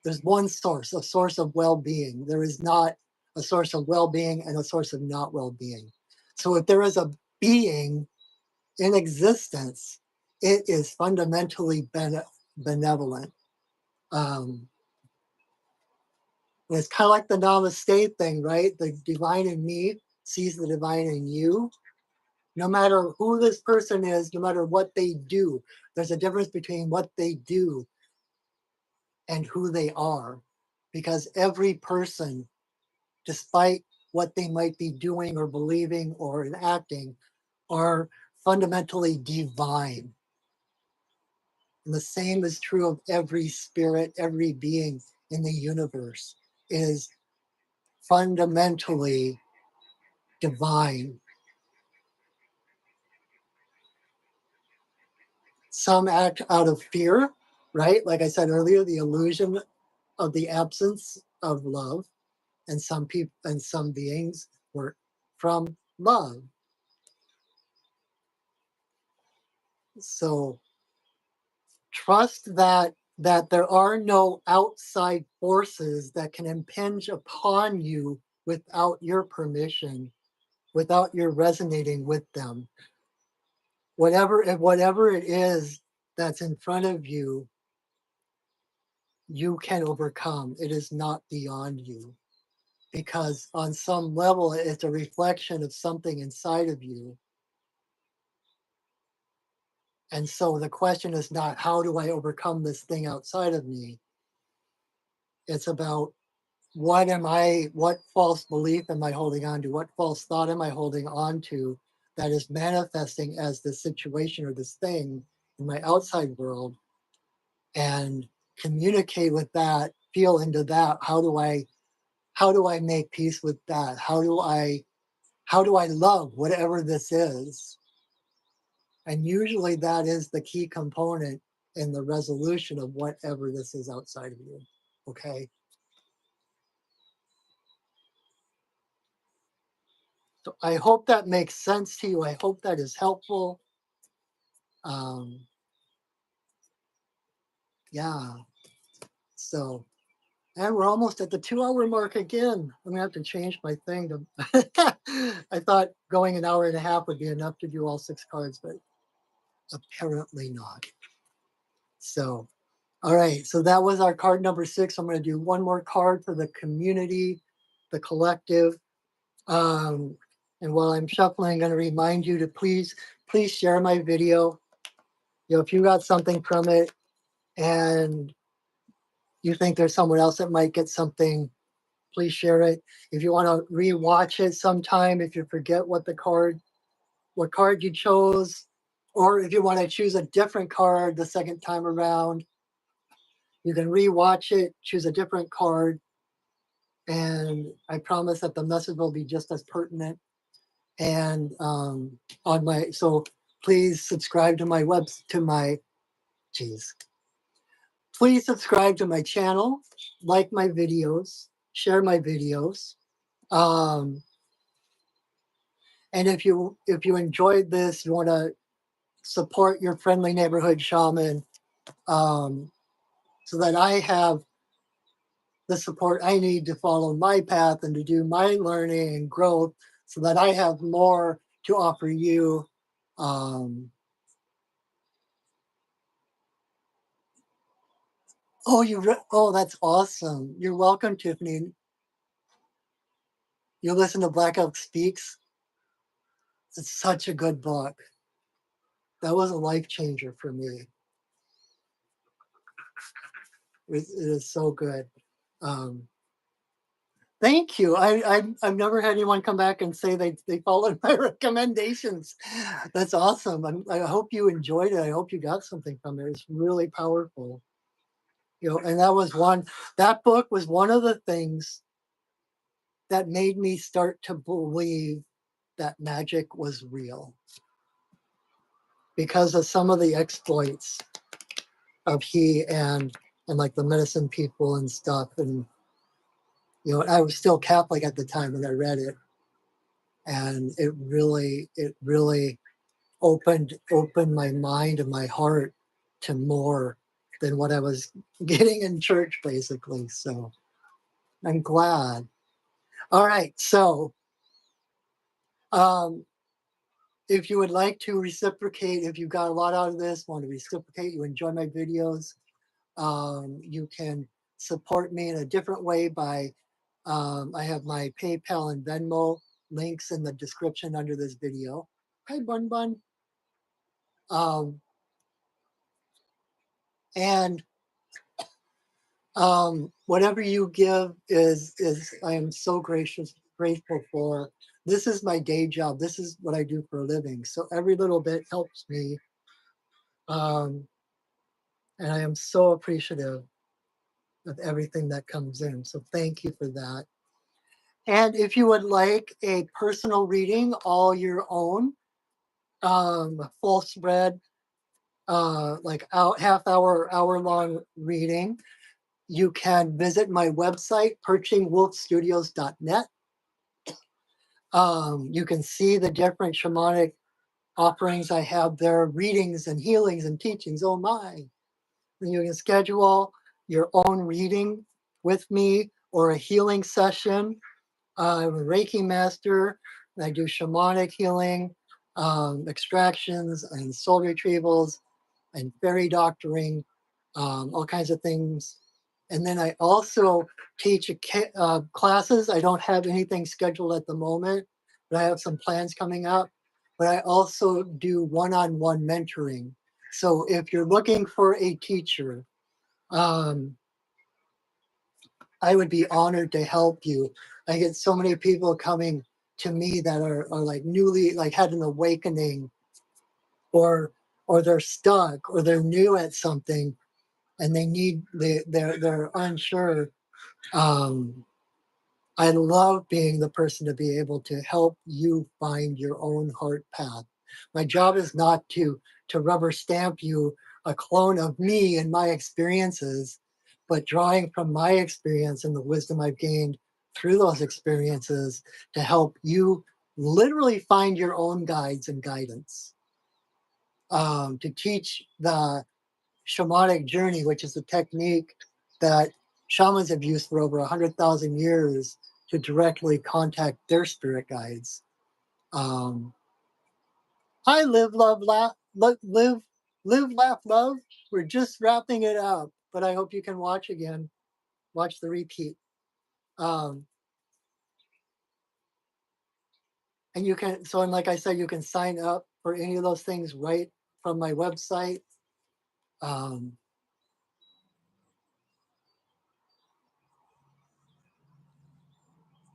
there's one source, a source of well-being. There is not a source of well-being and a source of not well-being. So if there is a being in existence, it is fundamentally benevolent. It's kind of like the namaste thing, right? The divine in me sees the divine in you. No matter who this person is, no matter what they do, there's a difference between what they do and who they are. Because every person, despite what they might be doing or believing or enacting, are fundamentally divine. And the same is true of every spirit, every being in the universe is fundamentally divine. Some act out of fear, right? Like I said earlier, the illusion of the absence of love, and some people and some beings work from love. So trust that there are no outside forces that can impinge upon you without your permission, without your resonating with them. Whatever it is that's in front of you, you can overcome. It is not beyond you. Because on some level, it's a reflection of something inside of you. And so the question is not, how do I overcome this thing outside of me? It's about, what false belief am I holding on to? What false thought am I holding on to that is manifesting as this situation or this thing in my outside world? And communicate with that, feel into that. How do I make peace with that? How do I love whatever this is? And usually that is the key component in the resolution of whatever this is outside of you. Okay. So I hope that makes sense to you. I hope that is helpful. Um, yeah. So, and we're almost at the 2 hour mark again. I'm gonna have to change my thing to. I thought going an hour and a half would be enough to do all 6 cards, but apparently not. So, all right. So that was our card number 6. I'm going to do one more card for the community, the collective. And while I'm shuffling, I'm going to remind you to please share my video. If you got something from it and you think there's someone else that might get something, please share it. If you want to rewatch it sometime, if you forget what card you chose, or if you want to choose a different card the second time around, You can rewatch it, choose a different card, and I promise that the message will be just as pertinent. And on my, so please subscribe to my geez. Please subscribe to my channel, like my videos, share my videos. Um, and if you enjoyed this, you want to support your friendly neighborhood shaman, um, so that I have the support I need to follow my path and to do my learning and growth, so that I have more to offer you. Um, oh, that's awesome. You're welcome, Tiffany. You listen to Black Elk Speaks. It's such a good book. That was a life changer for me. It is so good. Um, Thank you. I've never had anyone come back and say they followed my recommendations. That's awesome. I hope you enjoyed it. I hope you got something from it. It's really powerful. You know, and that book was one of the things that made me start to believe that magic was real, because of some of the exploits of he and like the medicine people and stuff. And you know, I was still Catholic at the time when I read it, and it really opened my mind and my heart to more than what I was getting in church, basically. So I'm glad. All right, so um, if you would like to reciprocate, if you got a lot out of this, want to reciprocate, you enjoy my videos, you can support me in a different way by I have my PayPal and Venmo links in the description under this video. Hi, Bun Bun. Um, and whatever you give is I am so grateful for. This is my day job. This is what I do for a living. So every little bit helps me, um, and I am so appreciative of everything that comes in. So thank you for that. And if you would like a personal reading, all your own, full spread, like half hour, hour long reading, you can visit my website, perchingwolfstudios.net. You can see the different shamanic offerings I have there, readings and healings and teachings. Oh my. And you can schedule your own reading with me or a healing session. I'm a Reiki master, and I do shamanic healing, extractions, and soul retrievals, and fairy doctoring, all kinds of things. And then I also teach classes. I don't have anything scheduled at the moment, but I have some plans coming up. But I also do one-on-one mentoring. So if you're looking for a teacher, um, I would be honored to help you. I get so many people coming to me that are like newly, like had an awakening, or they're stuck, or they're new at something, and they're unsure. Um, I love being the person to be able to help you find your own heart path. My job is not to rubber stamp you a clone of me and my experiences, but drawing from my experience and the wisdom I've gained through those experiences to help you literally find your own guides and guidance. To teach the shamanic journey, which is a technique that shamans have used for over 100,000 years to directly contact their spirit guides. Um, Hi, live, love, laugh, live, laugh, love. We're just wrapping it up, but I hope you can watch again, watch the repeat. Um, and you can, so, and like I said, you can sign up for any of those things right from my website. Um,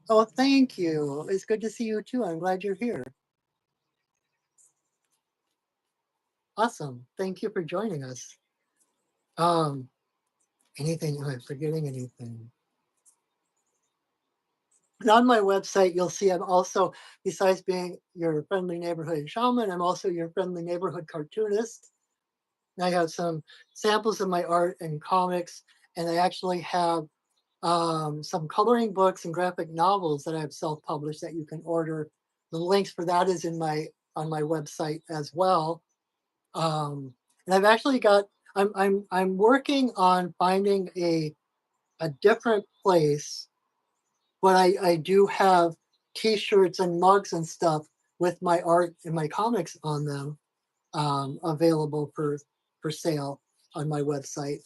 oh, thank you. It's good to see you too. I'm glad you're here. Awesome. Thank you for joining us. Um, Anything? Am I forgetting anything? And on my website, you'll see I'm also, besides being your friendly neighborhood shaman, I'm also your friendly neighborhood cartoonist. And I have some samples of my art and comics, and I actually have some coloring books and graphic novels that I've self-published that you can order. The links for that is in my on my website as well. And I've actually got I'm working on finding a different place, but I do have T-shirts and mugs and stuff with my art and my comics on them available for sale on my website.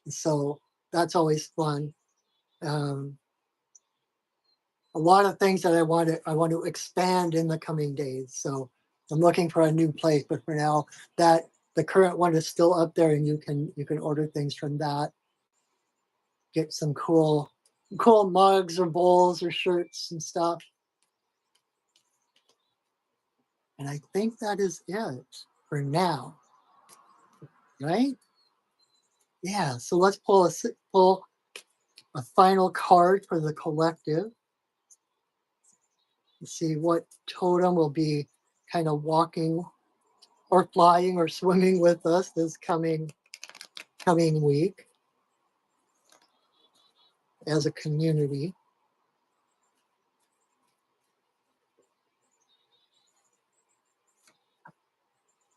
So that's always fun. Um, a lot of things that I want to expand in the coming days. So I'm looking for a new place, but for now, that the current one is still up there, and you can order things from that. Get some cool mugs or bowls or shirts and stuff. And I think that is it for now, right? Yeah. So let's pull a final card for the collective. And see what totem will be kind of walking or flying or swimming with us this coming week as a community.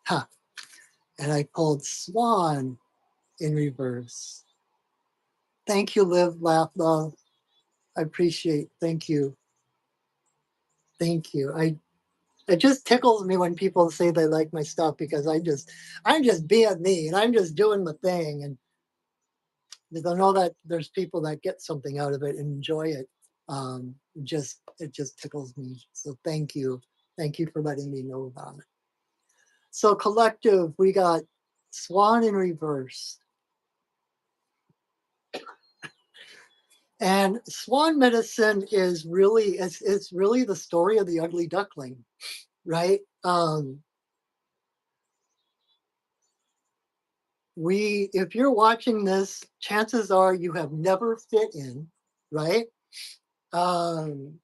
Huh. And I pulled Swan in reverse. Thank you, Live, Laugh, Love. I appreciate. Thank you. Thank you. It just tickles me when people say they like my stuff because I'm just being me and I'm just doing the thing, and they don't know that there's people that get something out of it and enjoy it. It just tickles me. So thank you for letting me know about it. So collective, we got Swan in reverse. And swan medicine is really it's really the story of the ugly duckling, right? We if you're watching this, chances are you have never fit in, right? Um,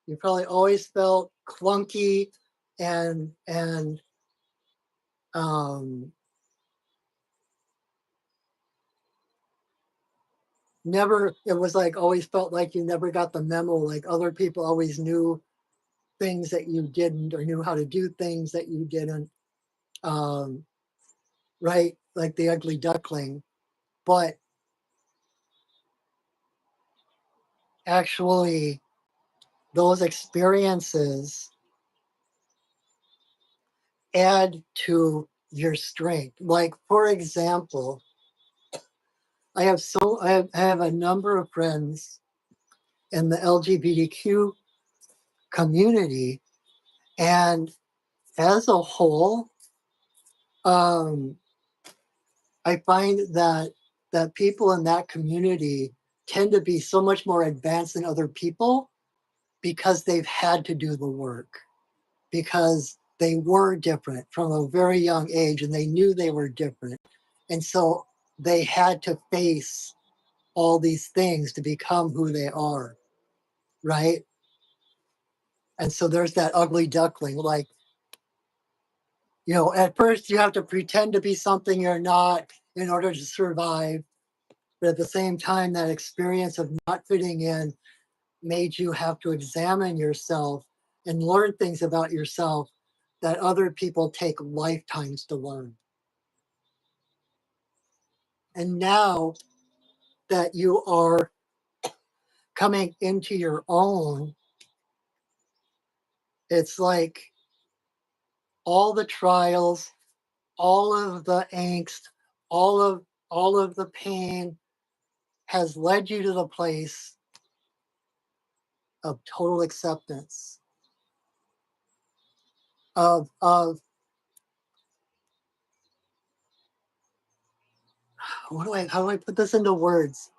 you probably always felt clunky and um, never. It was like always felt like you never got the memo. Like other people always knew things that you didn't, or knew how to do things that you didn't. Um, right, like the ugly duckling. But actually, those experiences add to your strength. Like, for example, I have a number of friends in the LGBTQ community, and as a whole, um, I find that people in that community tend to be so much more advanced than other people because they've had to do the work, because they were different from a very young age and they knew they were different. And so they had to face all these things to become who they are, right? And so there's that ugly duckling. Like, at first you have to pretend to be something you're not in order to survive. But at the same time, that experience of not fitting in made you have to examine yourself and learn things about yourself that other people take lifetimes to learn. And now that you are coming into your own, it's like all the trials, all of the angst, all of the pain has led you to the place of total acceptance of how do I put this into words?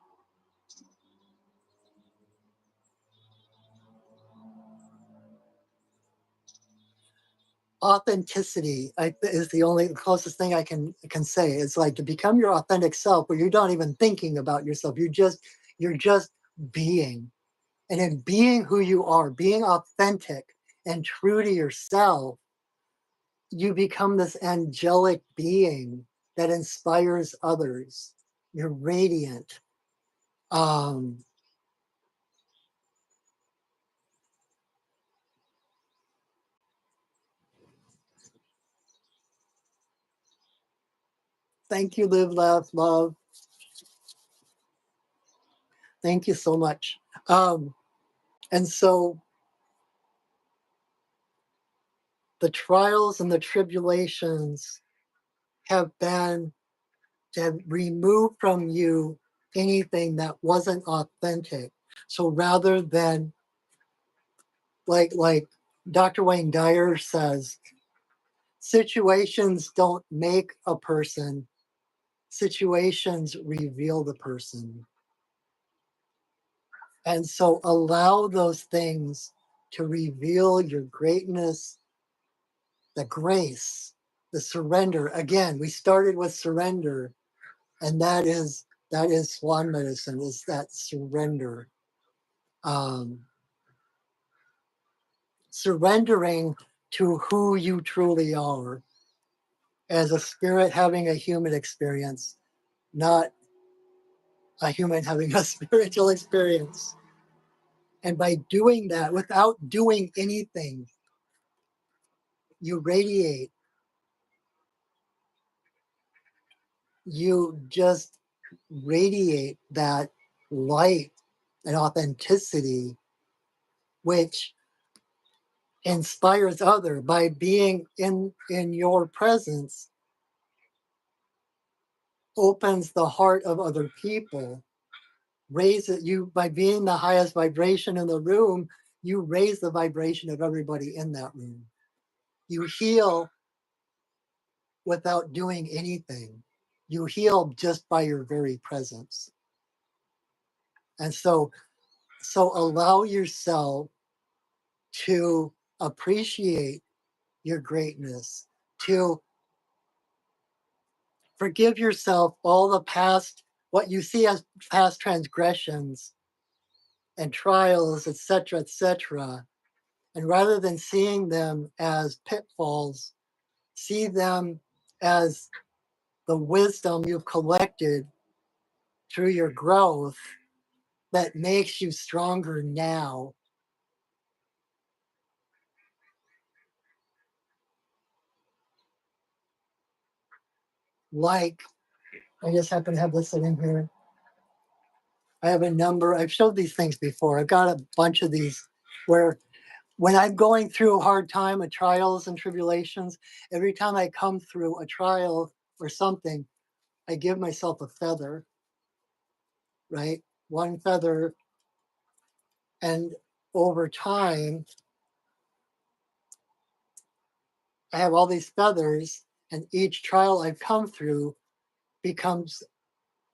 Authenticity is the only closest thing I can say. It's like to become your authentic self, where you're not even thinking about yourself. You're just being, and in being who you are, being authentic and true to yourself, you become this angelic being that inspires others. You're radiant. Um, Thank you, live, laugh, love. Thank you so much. And so the trials and the tribulations have been to have removed from you anything that wasn't authentic. So rather than like Dr. Wayne Dyer says, situations don't make a person, situations reveal the person. And so allow those things to reveal your greatness, the grace, the surrender. Again, we started with surrender, and that is swan medicine, is that surrender. Um, Surrendering to who you truly are as a spirit having a human experience, not a human having a spiritual experience. And by doing that, without doing anything, you radiate, you just radiate that light and authenticity, which inspires other by being in your presence, opens the heart of other people, raise it. You, by being the highest vibration in the room, you raise the vibration of everybody in that room. You heal without doing anything. You heal just by your very presence. And so allow yourself to appreciate your greatness, to forgive yourself all the past, what you see as past transgressions and trials, etc., etc. And rather than seeing them as pitfalls, see them as the wisdom you've collected through your growth that makes you stronger now. Like, I just happen to have this sitting here. I have a number, I've showed these things before. I've got a bunch of these where when I'm going through a hard time of trials and tribulations, every time I come through a trial or something, I give myself a feather, right? One feather. And over time, I have all these feathers, and each trial I've come through becomes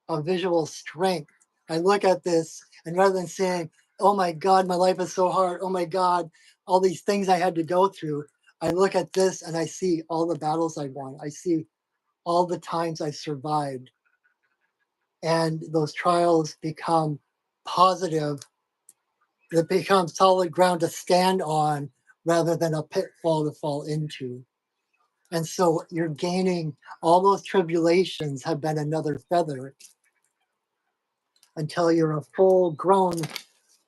a visual strength. I look at this, and rather than saying, oh my God, my life is so hard, oh my God, all these things I had to go through, I look at this and I see all the battles I won. I see all the times I've survived. And those trials become positive, that become solid ground to stand on rather than a pitfall to fall into. And so you're gaining, all those tribulations have been another feather until you're a full grown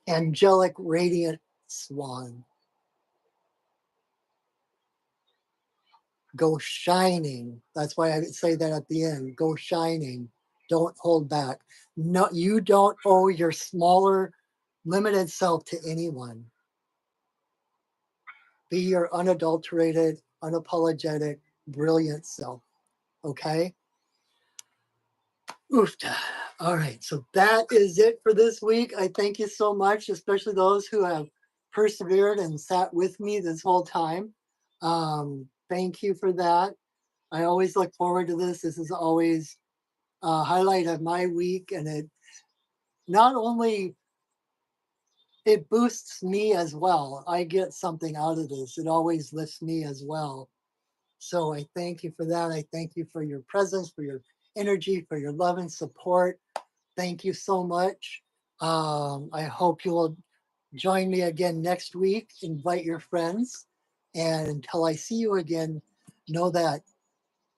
angelic radiant swan. Go shining. That's why I say that at the end. Go shining. Don't hold back. No, you don't owe your smaller, limited self to anyone. Be your unadulterated, unapologetic, brilliant self. Okay? Oofta. All right. So that is it for this week. I thank you so much, especially those who have persevered and sat with me this whole time. Thank you for that. I always look forward to this. This is always a highlight of my week. And it not only it boosts me as well. I get something out of this. It always lifts me as well. So I thank you for that. I thank you for your presence, for your energy, for your love and support. Thank you so much. I hope you will join me again next week. Invite your friends. And until I see you again, know that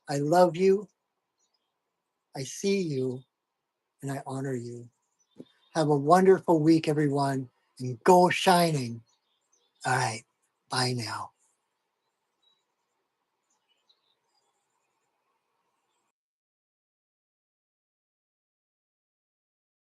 I love you, I see you, and I honor you. Have a wonderful week, everyone, and go shining. All right. Bye now.